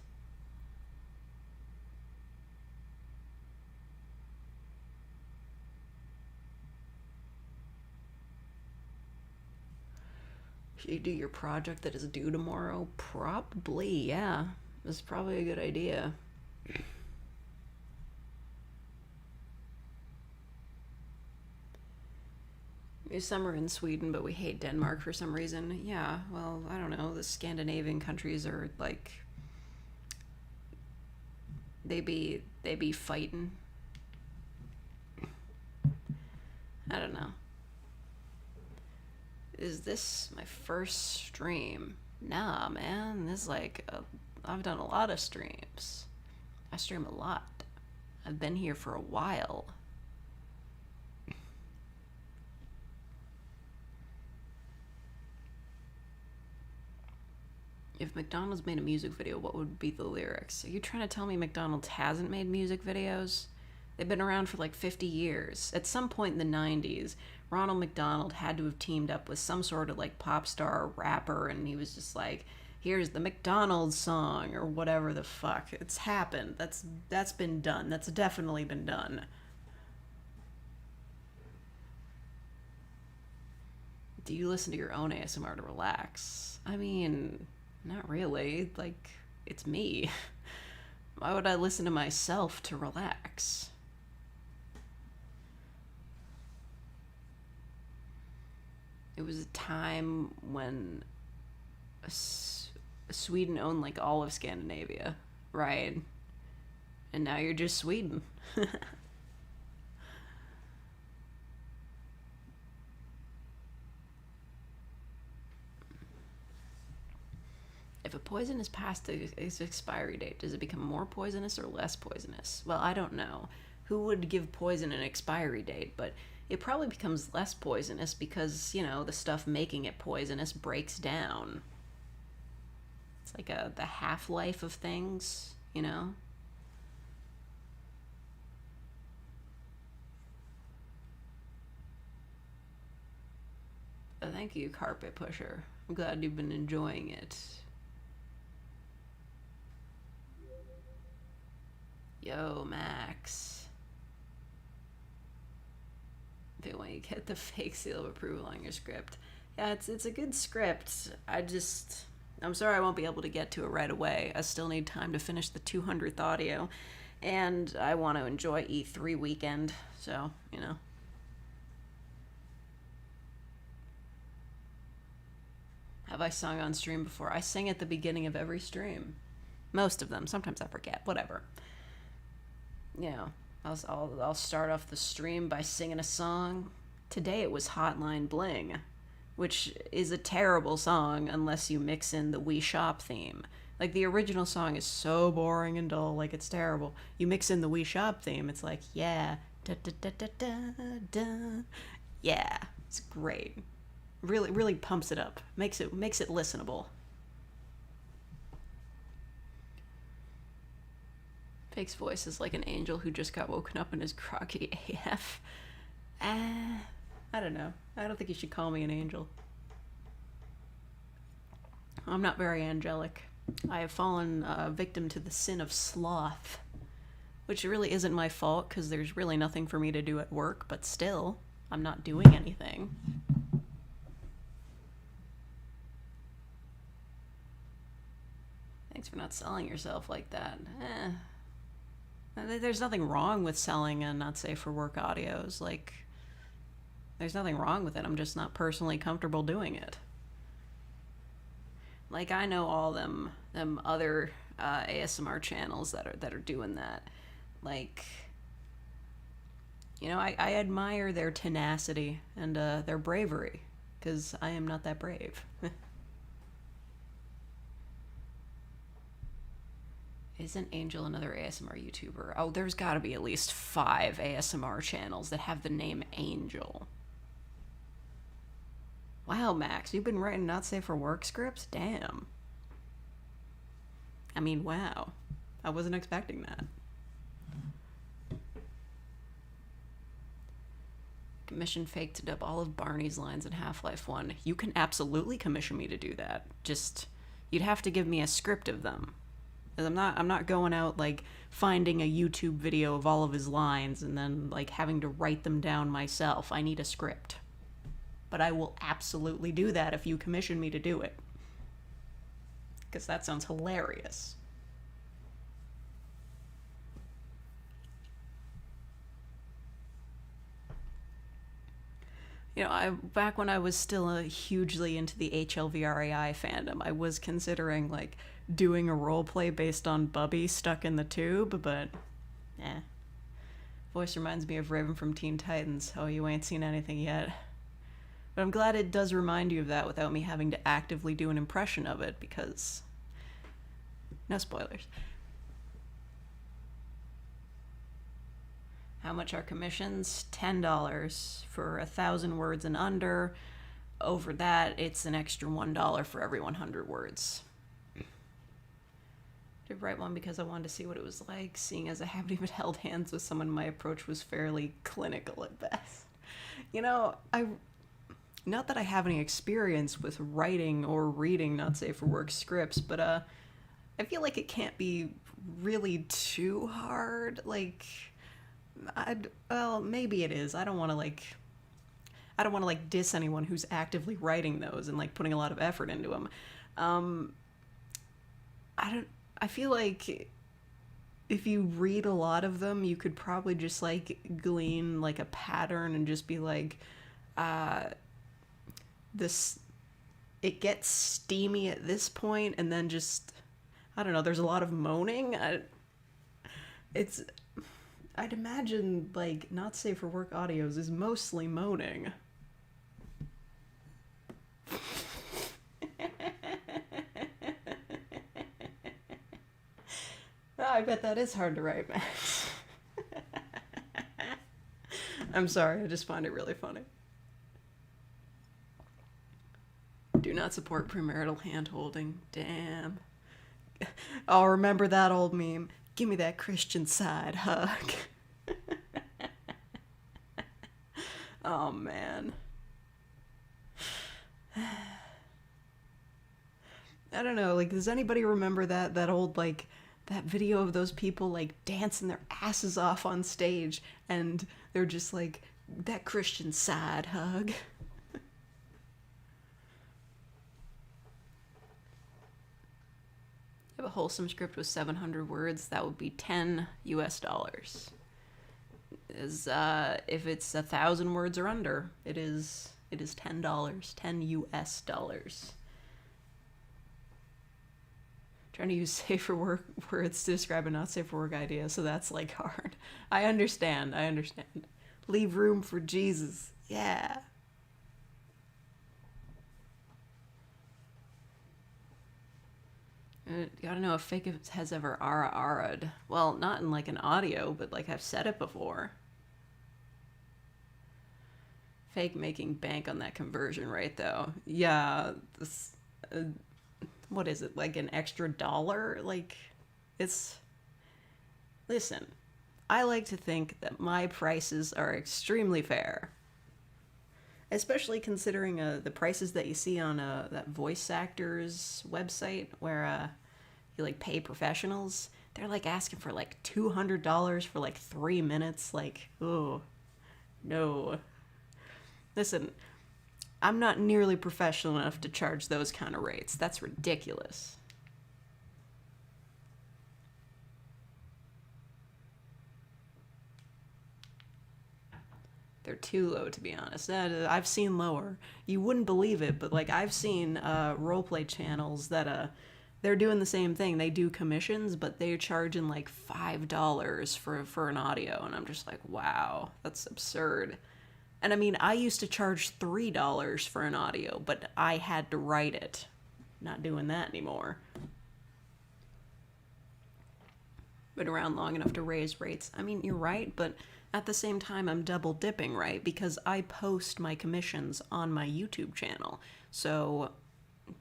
Should you do your project that is due tomorrow? Probably, yeah. That's probably a good idea. It's summer in Sweden, but we hate Denmark for some reason. Yeah, well, I don't know. The Scandinavian countries are like, they be fighting. I don't know. Is this my first stream? Nah, man, this is like, I've done a lot of streams. I stream a lot. I've been here for a while. If McDonald's made a music video, what would be the lyrics? Are you trying to tell me McDonald's hasn't made music videos? They've been around for like 50 years. At some point in the 90s, Ronald McDonald had to have teamed up with some sort of like pop star or rapper, and he was just like, here's the McDonald's song or whatever the fuck. It's happened. That's been done. That's definitely been done. Do you listen to your own ASMR to relax? I mean, not really. Like, it's me. Why would I listen to myself to relax? It was a time when Sweden owned like all of Scandinavia, right? And now you're just Sweden. If a poison is past its expiry date, does it become more poisonous or less poisonous? Well, I don't know. Who would give poison an expiry date? But it probably becomes less poisonous because, you know, the stuff making it poisonous breaks down. It's like the half-life of things, you know? Thank you, Carpet Pusher. I'm glad you've been enjoying it. Yo, Max. They want you to get the fake seal of approval on your script. Yeah, it's a good script. I'm sorry I won't be able to get to it right away. I still need time to finish the 200th audio, and I want to enjoy E3 weekend, so, you know. Have I sung on stream before? I sing at the beginning of every stream. Most of them. Sometimes I forget. Whatever. You know, I'll start off the stream by singing a song. Today it was Hotline Bling, which is a terrible song unless you mix in the We Shop theme. Like, the original song is so boring and dull, like, it's terrible. You mix in the We Shop theme, it's like, yeah, da da da da da da. Yeah, it's great. Really pumps it up. Makes it listenable. Fake's voice is like an angel who just got woken up and is groggy AF. I don't know. I don't think you should call me an angel. I'm not very angelic. I have fallen victim to the sin of sloth, which really isn't my fault because there's really nothing for me to do at work, but still, I'm not doing anything. Thanks for not selling yourself like that. There's nothing wrong with selling and not safe for work audios. Like, there's nothing wrong with it. I'm just not personally comfortable doing it. Like, I know all them other ASMR channels that are doing that. Like, you know, I admire their tenacity and their bravery, because I am not that brave. Isn't Angel another ASMR YouTuber? Oh, there's got to be at least 5 ASMR channels that have the name Angel. Wow, Max, you've been writing not safe for work scripts? Damn. I mean, wow. I wasn't expecting that. Commission Fake to dub all of Barney's lines in Half-Life 1. You can absolutely commission me to do that. Just, you'd have to give me a script of them. I'm not going out, like, finding a YouTube video of all of his lines and then, like, having to write them down myself. I need a script. But I will absolutely do that if you commission me to do it. Because that sounds hilarious. You know, back when I was still hugely into the HLVRAI fandom, I was considering, like, doing a roleplay based on Bubby stuck in the tube, but, Voice reminds me of Raven from Teen Titans. Oh, you ain't seen anything yet. But I'm glad it does remind you of that without me having to actively do an impression of it, because no spoilers. How much are commissions? $10 for 1,000 words and under. Over that, it's an extra $1 for every 100 words. I did write one because I wanted to see what it was like, seeing as I haven't even held hands with someone. My approach was fairly clinical at best. Not that I have any experience with writing or reading not safe for work scripts, but I feel like it can't be really too hard. Like, maybe it is. I don't want to diss anyone who's actively writing those and like putting a lot of effort into them. I feel like if you read a lot of them, you could probably just like glean like a pattern and just be like, it gets steamy at this point, and then just, I don't know, there's a lot of moaning. I'd imagine like not safe for work audios is mostly moaning. I bet that is hard to write, Max. I'm sorry, I just find it really funny. Do not support premarital hand-holding. Damn. I'll remember that old meme. Give me that Christian side hug. Oh, man. I don't know, like, does anybody remember that old, like, that video of those people, like, dancing their asses off on stage, and they're just like, that Christian side hug? If a wholesome script was 700 words, that would be $10 US. If it's 1,000 words or under, it is $10, $10 US. Trying to use safe for work words to describe a not safe for work idea, so that's like hard. I understand. Leave room for Jesus. Yeah. You gotta know if fake has ever ara-ara'd. Well, not in like an audio, but like I've said it before. Fake making bank on that conversion rate, though. Yeah, this... what is it, like an extra $1? Like, it's... Listen, I like to think that my prices are extremely fair. Especially considering the prices that you see on that voice actors website where you like pay professionals. They're like asking for like $200 for like 3 minutes. Like, oh, no. Listen, I'm not nearly professional enough to charge those kind of rates. That's ridiculous. They're too low, to be honest. I've seen lower. You wouldn't believe it, but like I've seen roleplay channels that they're doing the same thing. They do commissions, but they're charging like $5 for an audio, and I'm just like, wow, that's absurd. And I mean, I used to charge $3 for an audio, but I had to write it. Not doing that anymore. Been around long enough to raise rates. I mean, you're right, but at the same time, I'm double dipping, right? Because I post my commissions on my YouTube channel. So,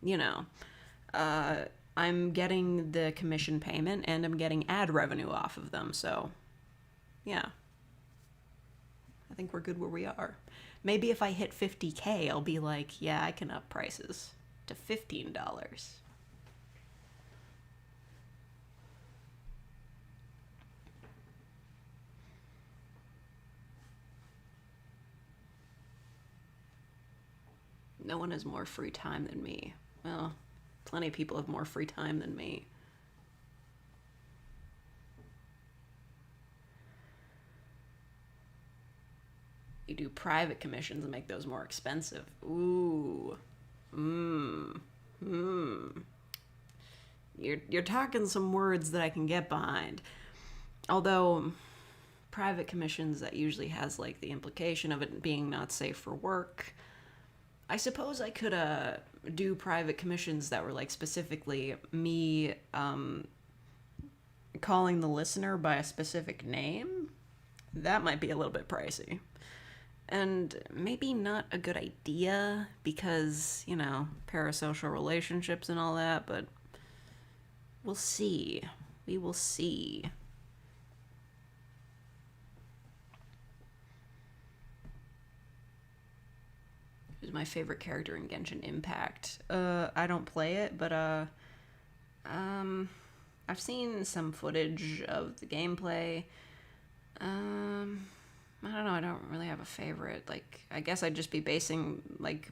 you know, I'm getting the commission payment and I'm getting ad revenue off of them. So, yeah. I think we're good where we are. Maybe if I hit 50K, I'll be like, yeah, I can up prices to $15. No one has more free time than me. Well, plenty of people have more free time than me. You do private commissions and make those more expensive. Ooh. You're talking some words that I can get behind. Although private commissions, that usually has like the implication of it being not safe for work. I suppose I could do private commissions that were like specifically me calling the listener by a specific name. That might be a little bit pricey. And maybe not a good idea because, you know, parasocial relationships and all that, but we'll see. We will see. Who's my favorite character in Genshin Impact? I don't play it, but I've seen some footage of the gameplay. I don't know, I don't really have a favorite. Like, I guess I'd just be basing, like,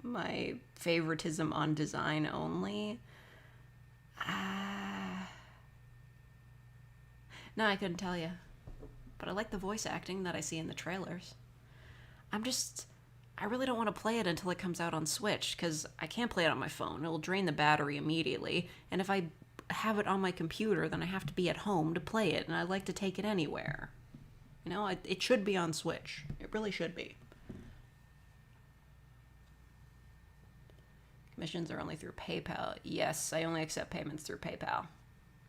my favoritism on design only. No, I couldn't tell you. But I like the voice acting that I see in the trailers. I really don't want to play it until it comes out on Switch, because I can't play it on my phone. It'll drain the battery immediately, and if I have it on my computer, then I have to be at home to play it, and I like to take it anywhere. You know, it should be on Switch. It really should be. Commissions are only through PayPal. Yes, I only accept payments through PayPal.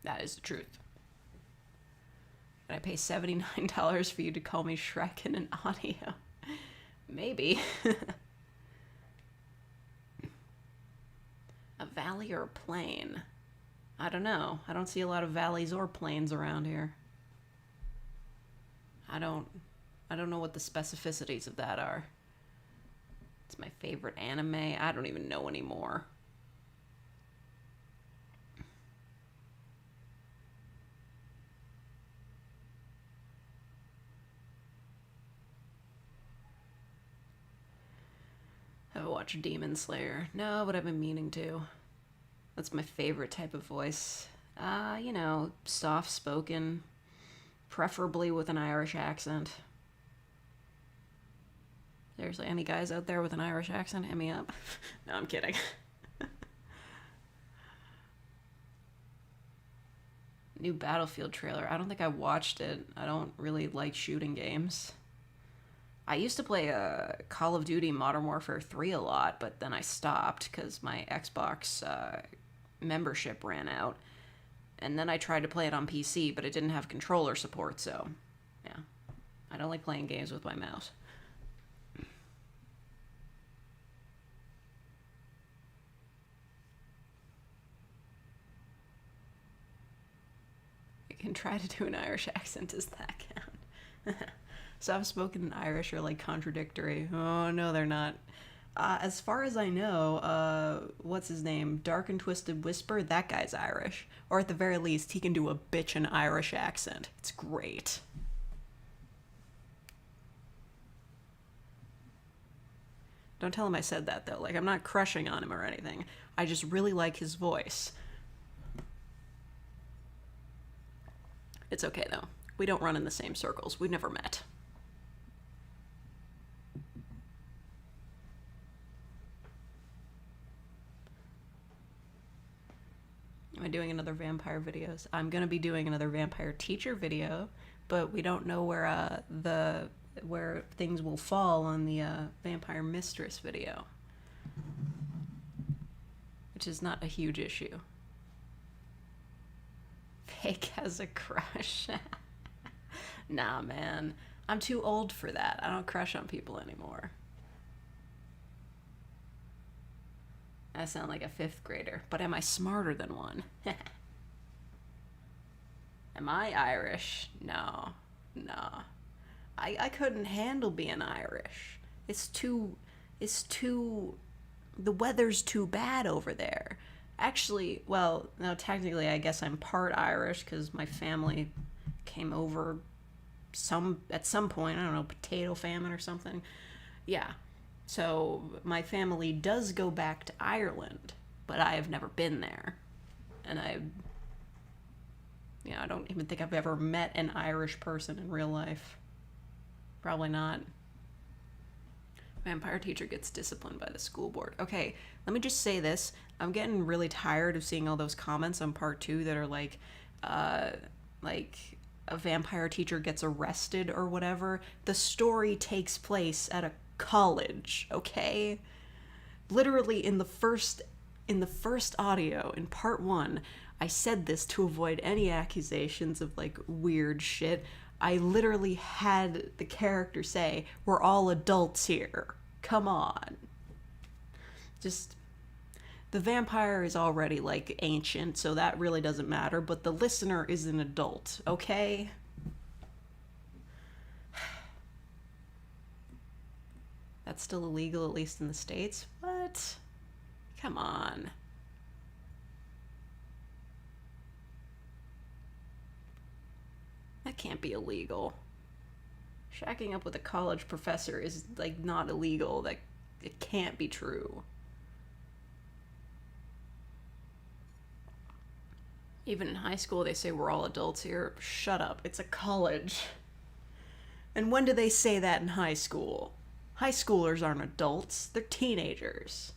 That is the truth. And I pay $79 for you to call me Shrek in an audio. Maybe. A valley or a plain? I don't know. I don't see a lot of valleys or plains around here. I don't know what the specificities of that are. It's my favorite anime. I don't even know anymore. Have I watched Demon Slayer? No, but I've been meaning to. That's my favorite type of voice. You know, soft-spoken, preferably with an Irish accent. Seriously, any guys out there with an Irish accent, hit me up. No, I'm kidding. New Battlefield trailer. I don't think I watched it. I don't really like shooting games. I used to play Call of Duty Modern Warfare 3 a lot, but then I stopped because my Xbox membership ran out. And then I tried to play it on PC, but it didn't have controller support, so yeah. I don't like playing games with my mouse. I can try to do an Irish accent, does that count? Soft-spoken and Irish are like contradictory. Oh, no, they're not. As far as I know, what's his name? Dark and Twisted Whisper, that guy's Irish. Or at the very least, he can do a bitchin' Irish accent. It's great. Don't tell him I said that, though. Like, I'm not crushing on him or anything. I just really like his voice. It's okay, though. We don't run in the same circles. We've never met. Am I doing another vampire videos? I'm gonna be doing another vampire teacher video, but we don't know where where things will fall on the vampire mistress video, which is not a huge issue. Fake has a crush. Nah, man. I'm too old for that. I don't crush on people anymore. I sound like a 5th grader, but am I smarter than one? Am I Irish? No. I couldn't handle being Irish. The weather's too bad over there. Actually, well, no, technically I guess I'm part Irish because my family came over at some point, I don't know, potato famine or something. Yeah. So my family does go back to Ireland, but I have never been there. And I don't even think I've ever met an Irish person in real life. Probably not. Vampire teacher gets disciplined by the school board. Okay, let me just say this. I'm getting really tired of seeing all those comments on part 2 that are like a vampire teacher gets arrested or whatever. The story takes place at a college, okay? Literally in the first audio, in part 1, I said this to avoid any accusations of like weird shit. I literally had the character say, "We're all adults here. Come on." Just, the vampire is already like ancient, so that really doesn't matter, but the listener is an adult, okay? That's still illegal, at least in the States? What? Come on. That can't be illegal. Shacking up with a college professor is, like, not illegal. That, it can't be true. Even in high school, they say we're all adults here. Shut up. It's a college. And when do they say that in high school? High schoolers aren't adults. They're teenagers.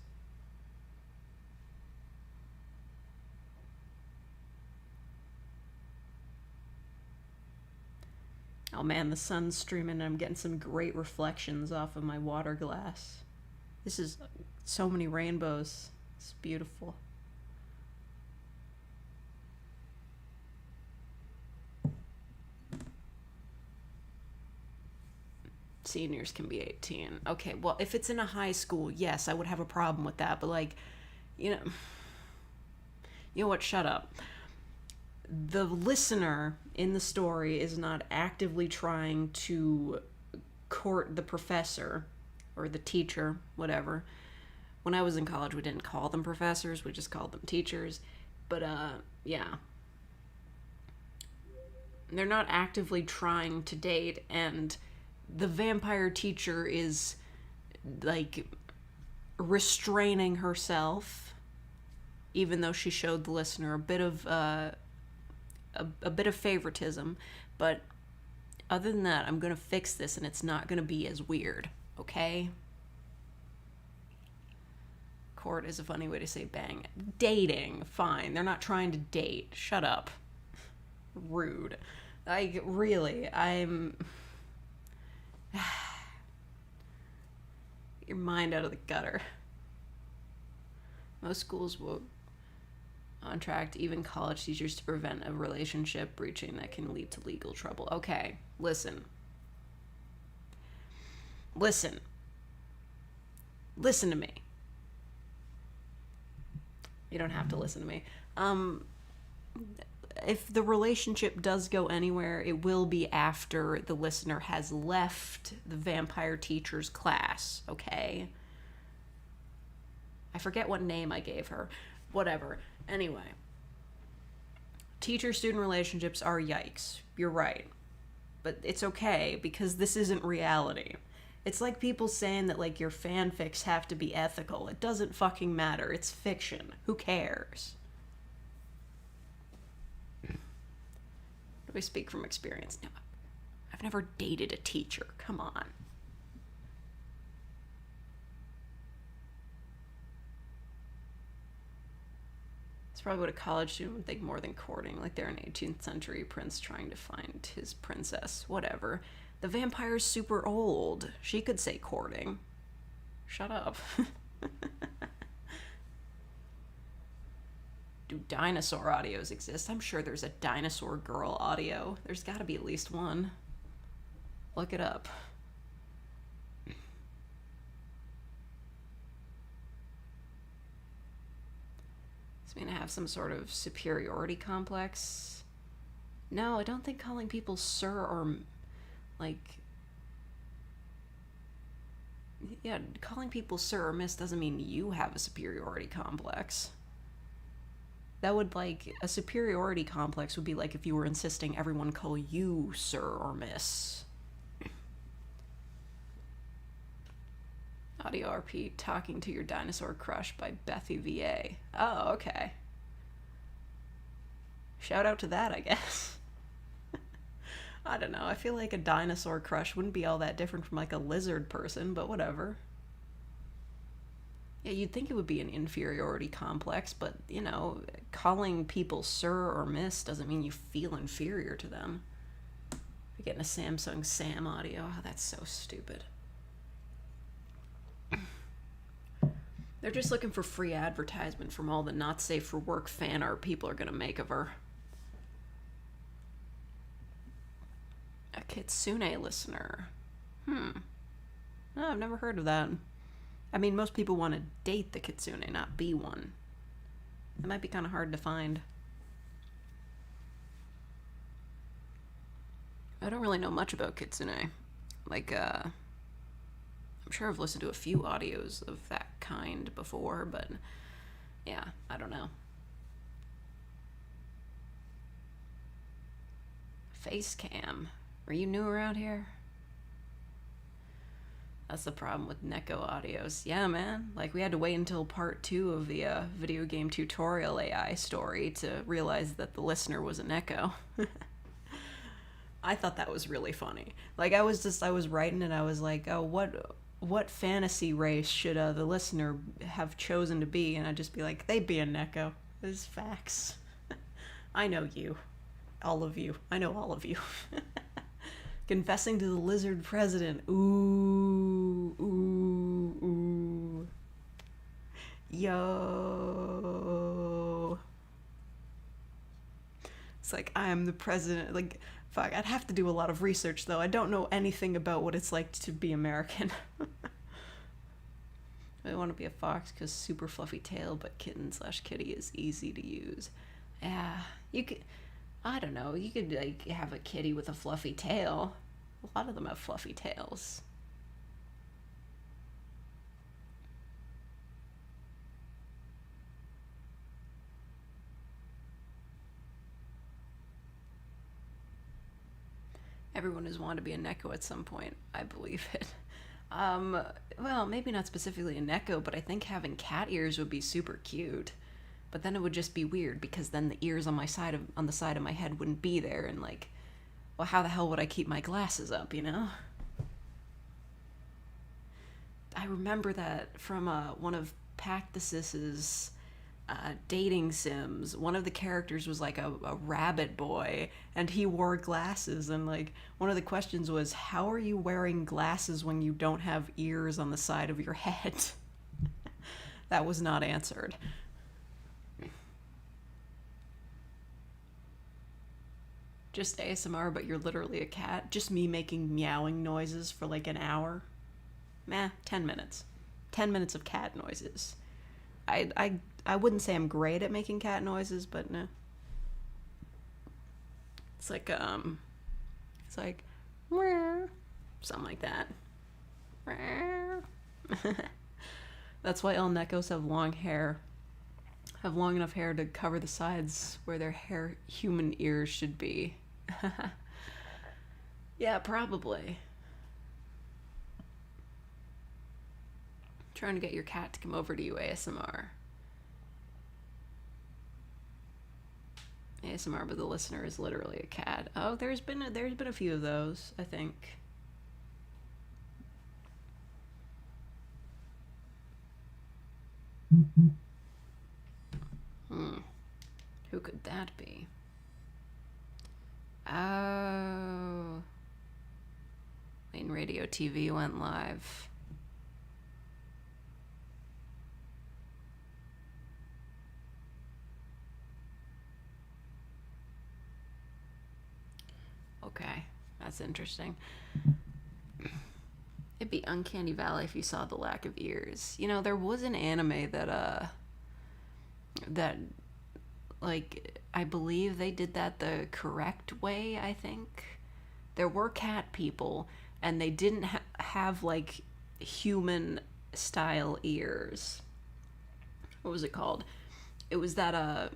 Oh man, the sun's streaming and I'm getting some great reflections off of my water glass. This is so many rainbows. It's beautiful. Seniors can be 18. Okay, well, if it's in a high school, yes, I would have a problem with that. But, like, you know what? Shut up. The listener in the story is not actively trying to court the professor or the teacher, whatever. When I was in college, we didn't call them professors, we just called them teachers. But, yeah. They're not actively trying to date, and the vampire teacher is, like, restraining herself, even though she showed the listener a bit of favoritism. But other than that, I'm gonna fix this, and it's not gonna be as weird, okay? Court is a funny way to say bang. Dating, fine. They're not trying to date. Shut up. Rude. Like, really, I'm... Get your mind out of the gutter. Most schools will contract even college teachers to prevent a relationship breaching that can lead to legal trouble. Okay, listen. Listen to me. You don't have to listen to me. If the relationship does go anywhere, it will be after the listener has left the vampire teacher's class, okay? I forget what name I gave her. Whatever. Anyway. Teacher-student relationships are yikes. You're right. But it's okay, because this isn't reality. It's like people saying that, like, your fanfics have to be ethical. It doesn't fucking matter. It's fiction. Who cares? Do I speak from experience? No. I've never dated a teacher. Come on. It's probably what a college student would think more than courting. Like they're an 18th century prince trying to find his princess. Whatever. The vampire's super old. She could say courting. Shut up. Do dinosaur audios exist? I'm sure there's a dinosaur girl audio. There's gotta be at least one. Look it up. Does it mean I have some sort of superiority complex? No, I don't think calling people sir or, like... Yeah, calling people sir or miss doesn't mean you have a superiority complex. That would, like, a superiority complex would be like if you were insisting everyone call you sir or miss. Audio RP, Talking to Your Dinosaur Crush by Bethy VA. Oh, okay. Shout out to that, I guess. I don't know, I feel like a dinosaur crush wouldn't be all that different from, like, a lizard person, but whatever. Yeah, you'd think it would be an inferiority complex, but, you know, calling people sir or miss doesn't mean you feel inferior to them. You're getting a Samsung Sam audio. Oh, that's so stupid. They're just looking for free advertisement from all the not safe for work fan art people are gonna make of her. A kitsune listener. No, I've never heard of that. I mean, most people want to date the kitsune, not be one. It might be kind of hard to find. I don't really know much about kitsune. Like, I'm sure I've listened to a few audios of that kind before, but yeah, I don't know. Face cam. Are you new around here? That's the problem with Neko audios. Yeah, man. Like, we had to wait until part 2 of the video game tutorial AI story to realize that the listener was a Neko. I thought that was really funny. Like, I was writing and I was like, oh, what fantasy race should the listener have chosen to be? And I'd just be like, they'd be a Neko. This is facts. I know you. All of you. I know all of you. Confessing to the lizard president. Ooh, ooh, ooh. Yo. It's like, I am the president. Like, fuck, I'd have to do a lot of research, though. I don't know anything about what it's like to be American. I want to be a fox because super fluffy tail, but kitten/kitty is easy to use. Yeah, you could... I don't know, you could, like, have a kitty with a fluffy tail. A lot of them have fluffy tails. Everyone has wanted to be a Neko at some point. I believe it. Well, maybe not specifically a Neko, but I think having cat ears would be super cute. But then it would just be weird because then the ears on the side of my head wouldn't be there, and like, well, how the hell would I keep my glasses up, you know? I remember that from one of Pactus's dating sims. One of the characters was like a rabbit boy, and he wore glasses, and like one of the questions was, how are you wearing glasses when you don't have ears on the side of your head? That was not answered. Just ASMR, but you're literally a cat. Just me making meowing noises for like an hour. 10 minutes. 10 minutes of cat noises. I wouldn't say I'm great at making cat noises, but no. It's like something like that. That's why all Nekos have long hair. Have long enough hair to cover the sides where their human ears should be. Yeah, probably. Trying to get your cat to come over to you ASMR. ASMR, but the listener is literally a cat. Oh, there's been a few of those, I think. Who could that be? Oh. Lane Radio TV went live. Okay, that's interesting. It'd be Uncanny Valley if you saw the lack of ears. You know, there was an anime that like, I believe they did that the correct way, I think. There were cat people, and they didn't have, like, human-style ears. What was it called? It was that,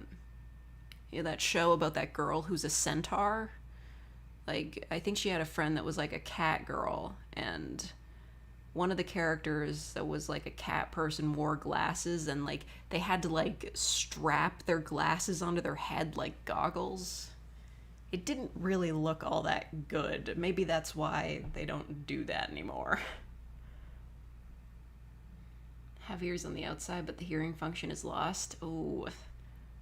that show about that girl who's a centaur. Like, I think she had a friend that was, like, a cat girl, and one of the characters that was like a cat person wore glasses, and like they had to like strap their glasses onto their head like goggles. It didn't really look all that good. Maybe that's why they don't do that anymore. Have ears on the outside, but the hearing function is lost. Oh,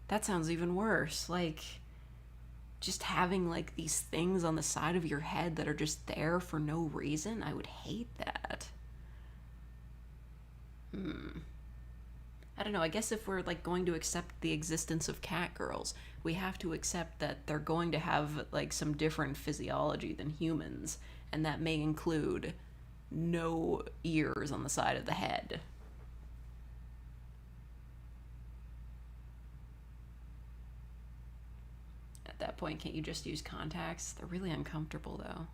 that sounds even worse. Like, just having like these things on the side of your head that are just there for no reason. I would hate that. I don't know, I guess if we're like going to accept the existence of cat girls, we have to accept that they're going to have like some different physiology than humans, and that may include no ears on the side of the head. At that point, can't you just use contacts? They're really uncomfortable though.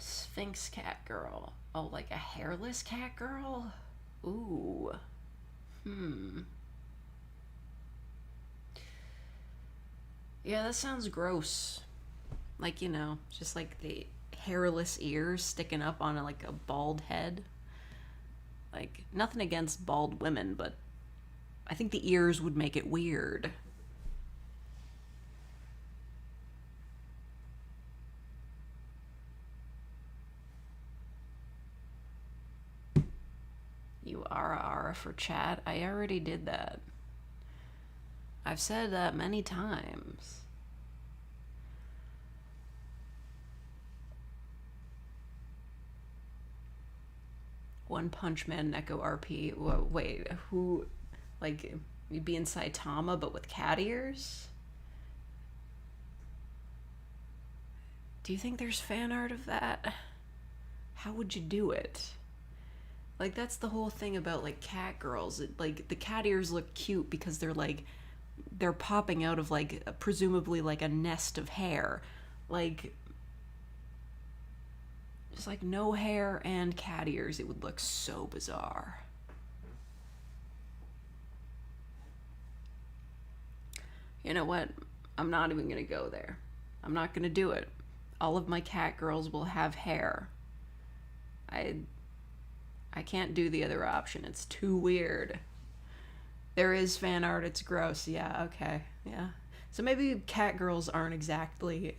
Sphinx cat girl. Oh, like a hairless cat girl? Ooh. Yeah, that sounds gross. Like, you know, just like the hairless ears sticking up on like a bald head. Like, nothing against bald women, but I think the ears would make it weird. You ara for chat. I already did that. I've said that many times. One Punch Man Neko RP. Wait, who? Like, you'd be in Saitama but with cat ears? Do you think there's fan art of that? How would you do it? Like, that's the whole thing about, like, cat girls. Like, the cat ears look cute because they're popping out of, like, presumably, like, a nest of hair. Like, just, like, no hair and cat ears. It would look so bizarre. You know what? I'm not even gonna go there. I'm not gonna do it. All of my cat girls will have hair. I can't do the other option. It's too weird. There is fan art. It's gross. Yeah, okay. Yeah. So maybe cat girls aren't exactly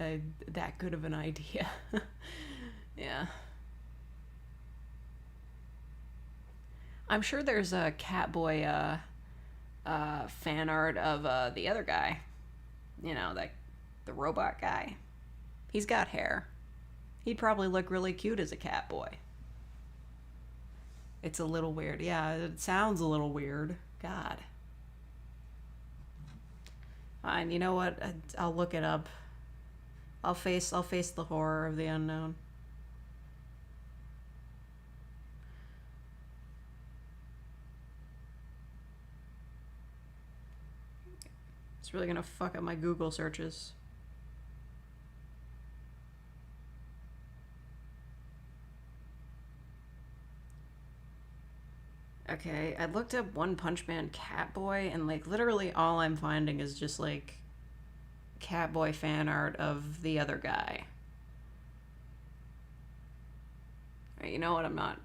that good of an idea. Yeah. I'm sure there's a Catboy fan art of the other guy. You know, like the robot guy. He's got hair. He'd probably look really cute as a Catboy. It's a little weird. Yeah, it sounds a little weird. God. Fine, you know what? I'll look it up. I'll face the horror of the unknown. It's really gonna fuck up my Google searches. Okay, I looked up One Punch Man Catboy, and like literally all I'm finding is just like Catboy fan art of the other guy. Right, you know what? I'm not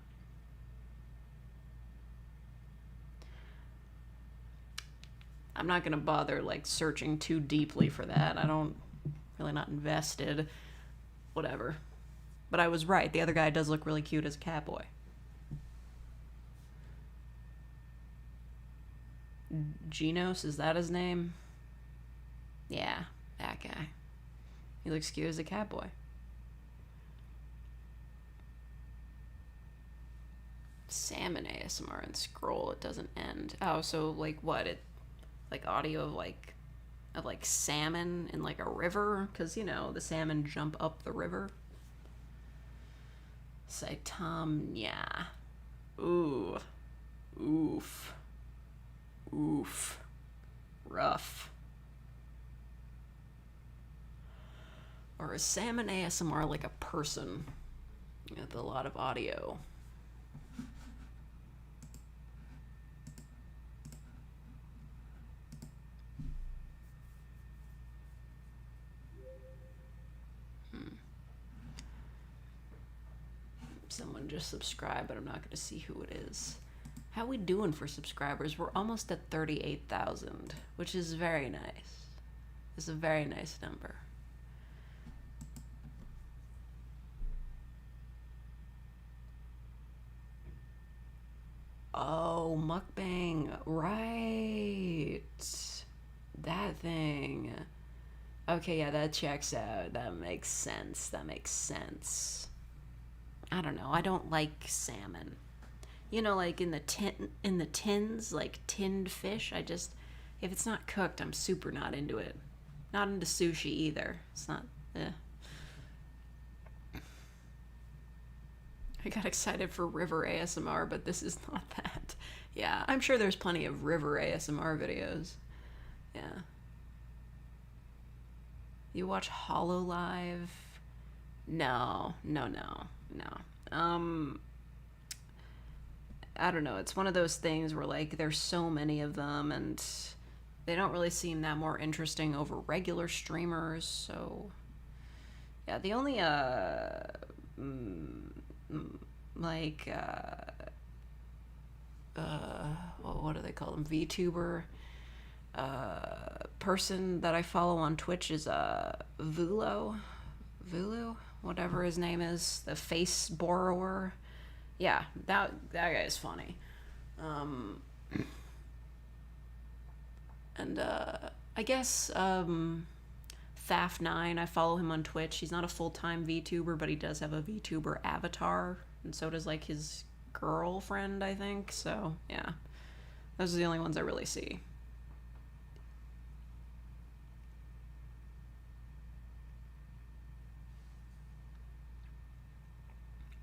gonna bother like searching too deeply for that. I don't really not invested. Whatever. But I was right. The other guy does look really cute as a Catboy. Genos, is that his name? Yeah, that guy. He looks cute as a Catboy. Salmon ASMR and scroll, it doesn't end. Oh, so like what? It like audio of like salmon in like a river, because you know the salmon jump up the river. Saitama. Ooh. Oof. Oof. Rough. Or is salmon ASMR like a person with a lot of audio? Someone just subscribed, but I'm not going to see who it is. How we doing for subscribers? We're almost at 38,000, which is very nice. It's a very nice number. Oh, mukbang. Right. That thing. Okay, yeah, that checks out. That makes sense. That makes sense. I don't know. I don't like salmon. You know, like in the tins, like tinned fish. I just if it's not cooked, I'm super not into it. Not into sushi either. It's not. Eh. I got excited for river ASMR, but this is not that. Yeah, I'm sure there's plenty of river ASMR videos. Yeah. You watch Hollow Live? No, no, no, no. I don't know. It's one of those things where like there's so many of them, and they don't really seem that more interesting over regular streamers. So yeah, the only mm, like what do they call them? VTuber person that I follow on Twitch is Vulu, whatever his name is, the face borrower. Yeah, that guy is funny. And I guess Thaf9, I follow him on Twitch. He's not a full-time VTuber, but he does have a VTuber avatar, and so does like his girlfriend, I think. So yeah, those are the only ones I really see.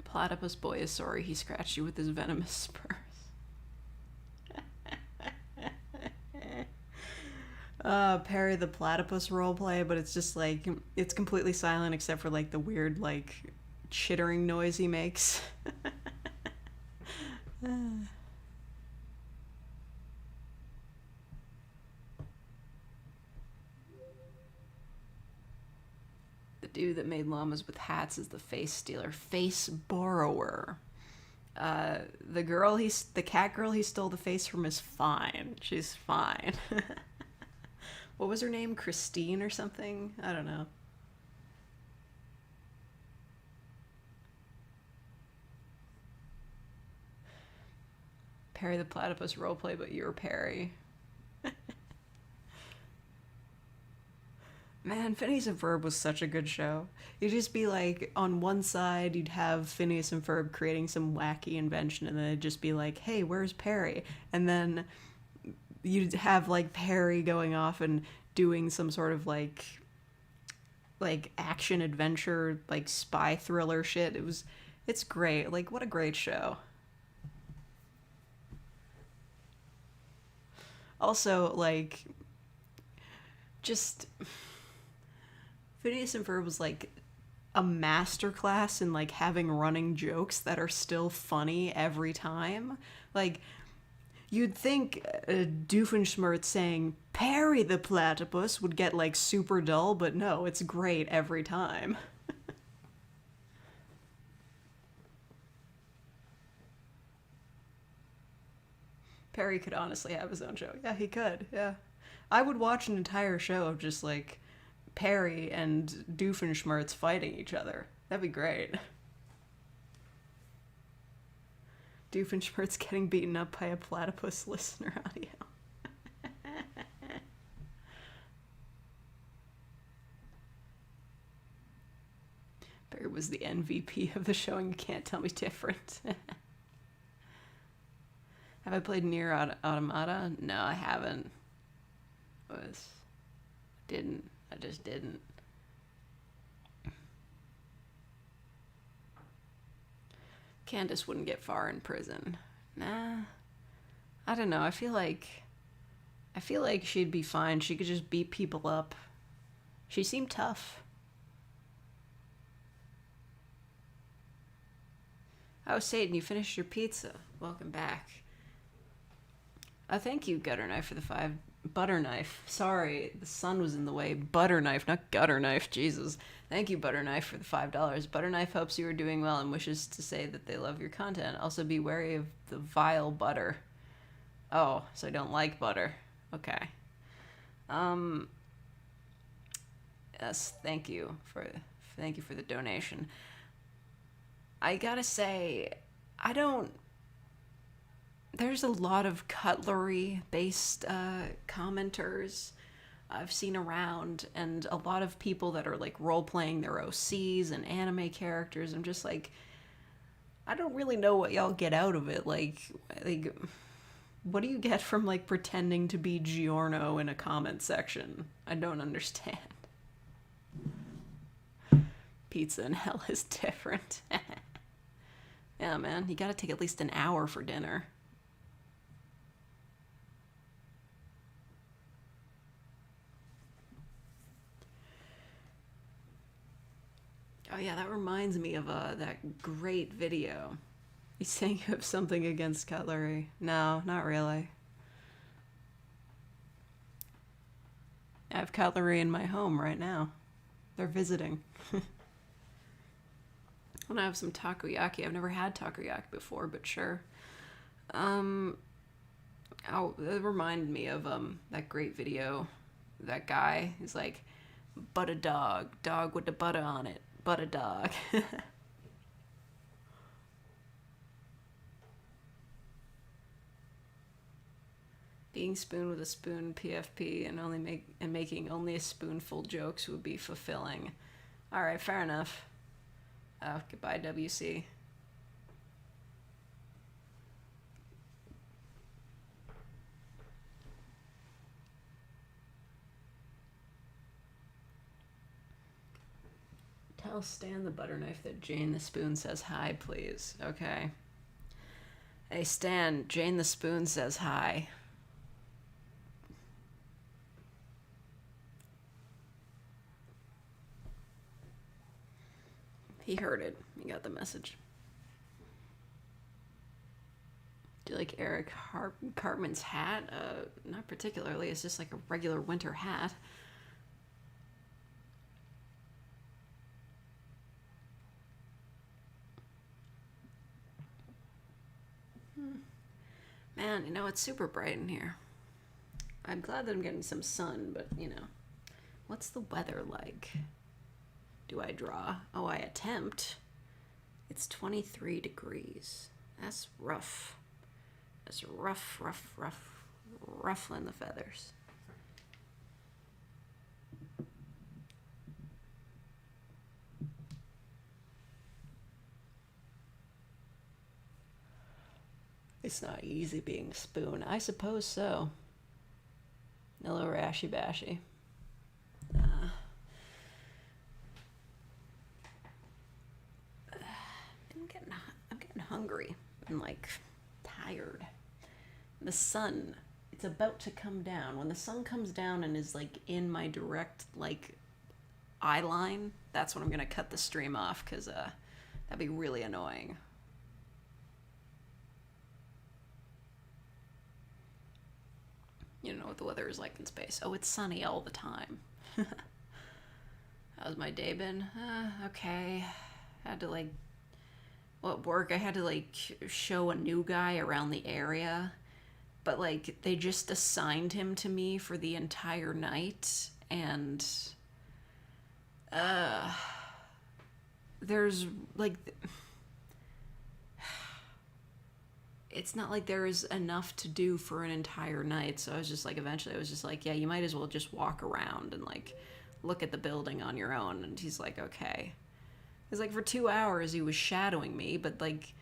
Platypus boy is sorry he scratched you with his venomous spurs. Perry the platypus roleplay, but it's just like it's completely silent except for like the weird like chittering noise he makes. The dude that made llamas with hats is the face stealer, face borrower. The cat girl he stole the face from is fine. She's fine. What was her name? Christine or something? I don't know. Perry the platypus roleplay, but you're Perry. Man, Phineas and Ferb was such a good show. You'd just be like, on one side, you'd have Phineas and Ferb creating some wacky invention, and then it'd just be like, hey, where's Perry? And then you'd have like Perry going off and doing some sort of like action adventure, like spy thriller shit. It's great. Like, what a great show. Also, like, just Phineas and Ferb was like a masterclass in like having running jokes that are still funny every time. Like, you'd think Doofenshmirtz saying Perry the platypus would get like super dull, but no, it's great every time. Perry could honestly have his own show. Yeah, he could. Yeah. I would watch an entire show of just like Perry and Doofenshmirtz fighting each other. That'd be great. Doofenshmirtz getting beaten up by a platypus listener audio. Perry was the MVP of the show, and you can't tell me different. Have I played Nier Automata? No, I haven't. Didn't. I just didn't. Candace wouldn't get far in prison. Nah. I don't know. I feel like she'd be fine. She could just beat people up. She seemed tough. Oh, Satan, you finished your pizza. Welcome back. Thank you, Gutter Knife, for the 5. Butter Knife. Sorry, the sun was in the way. Butter Knife, not Gutter Knife. Jesus. Thank you, Butter Knife, for the $5. Butter Knife hopes you are doing well and wishes to say that they love your content. Also, be wary of the vile butter. Oh, so I don't like butter. Okay. Yes, thank you for the donation. I gotta say, I don't there's a lot of cutlery-based commenters I've seen around, and a lot of people that are like role-playing their OCs and anime characters. I'm just like, I don't really know what y'all get out of it. Like, what do you get from like pretending to be Giorno in a comment section? I don't understand. Pizza in hell is different. Yeah, man, you gotta take at least an hour for dinner. Oh yeah, that reminds me of that great video. You saying you have something against cutlery? No, not really. I have cutlery in my home right now. They're visiting. I want to have some takoyaki. I've never had takoyaki before, but sure. Oh, it reminded me of that great video. That guy, he's like, "But a dog with the butter on it, but a dog." Being spoon with a spoon, PFP, and making only a spoonful jokes would be fulfilling. All right, fair enough. Oh, goodbye, WC. Tell Stan the butter knife that Jane the spoon says hi, please. Okay. Hey, Stan, Jane the spoon says hi. He heard it. He got the message. Do you like Eric Cartman's hat? Not particularly. It's just like a regular winter hat. Man, you know, it's super bright in here. I'm glad that I'm getting some sun, but, you know, what's the weather like? Do I draw? Oh, I attempt. It's 23 degrees. That's rough. That's ruffling the feathers. It's not easy being a spoon. I suppose so. Hello, Rashy Bashy. I'm getting hungry and like tired. The sun, it's about to come down. When the sun comes down and is like in my direct like eye line, that's when I'm gonna cut the stream off, because that'd be really annoying. You don't know what the weather is like in space. Oh, it's sunny all the time. How's my day been? Okay. Had to like, well, at work I had to like show a new guy around the area, but like they just assigned him to me for the entire night, and there's like, it's not like there's enough to do for an entire night. So I was just like, eventually I was just like, yeah, you might as well just walk around and like look at the building on your own. And he's like, okay. It's like for 2 hours he was shadowing me, but like,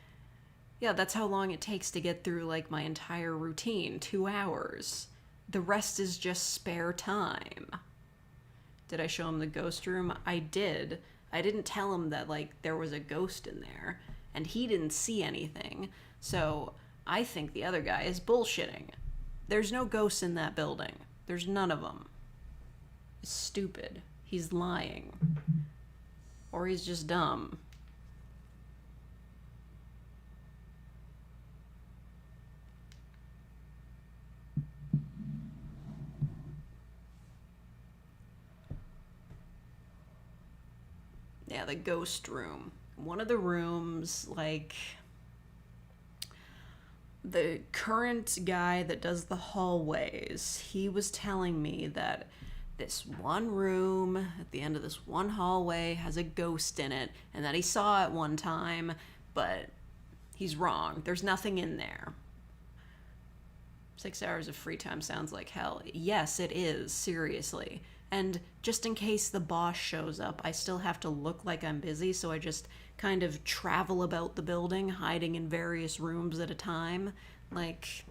yeah, that's how long it takes to get through like my entire routine. 2 hours. The rest is just spare time. Did I show him the ghost room? I did. I didn't tell him that like there was a ghost in there, and he didn't see anything. So I think the other guy is bullshitting. There's no ghosts in that building. There's none of them. It's stupid. He's lying. Or he's just dumb. Yeah, the ghost room. One of the rooms, like, the current guy that does the hallways, he was telling me that this one room at the end of this one hallway has a ghost in it, and that he saw it one time, but he's wrong. There's nothing in there. 6 hours of free time sounds like hell. Yes, it is, seriously. And just in case the boss shows up, I still have to look like I'm busy, so I just kind of travel about the building, hiding in various rooms at a time. Like,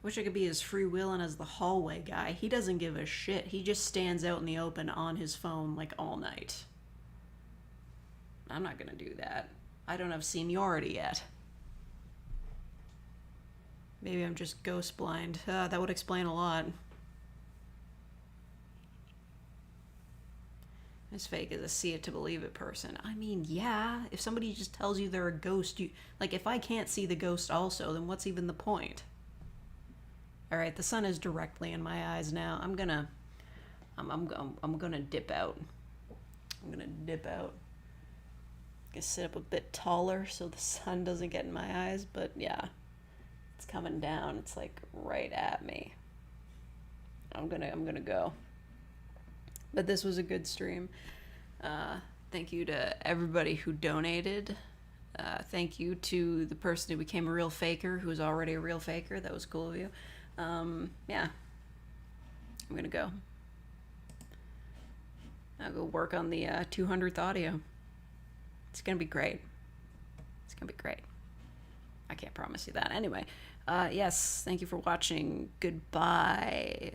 wish I could be as freewheeling as the hallway guy. He doesn't give a shit. He just stands out in the open on his phone like all night. I'm not gonna do that. I don't have seniority yet. Maybe I'm just ghost blind. That would explain a lot. As fake as a see it to believe it person. I mean, yeah, if somebody just tells you they're a ghost, you like, if I can't see the ghost also, then what's even the point? All right, the sun is directly in my eyes now. I'm gonna dip out. I'm gonna dip out. I'm gonna sit up a bit taller so the sun doesn't get in my eyes, but yeah. It's coming down. It's like right at me. I'm gonna go. But this was a good stream. Thank you to everybody who donated. Thank you to the person who became a real faker, who was already a real faker. That was cool of you. Yeah. I'm gonna go. I'll go work on the 200th audio. It's gonna be great. It's gonna be great. I can't promise you that. Anyway, yes, thank you for watching. Goodbye.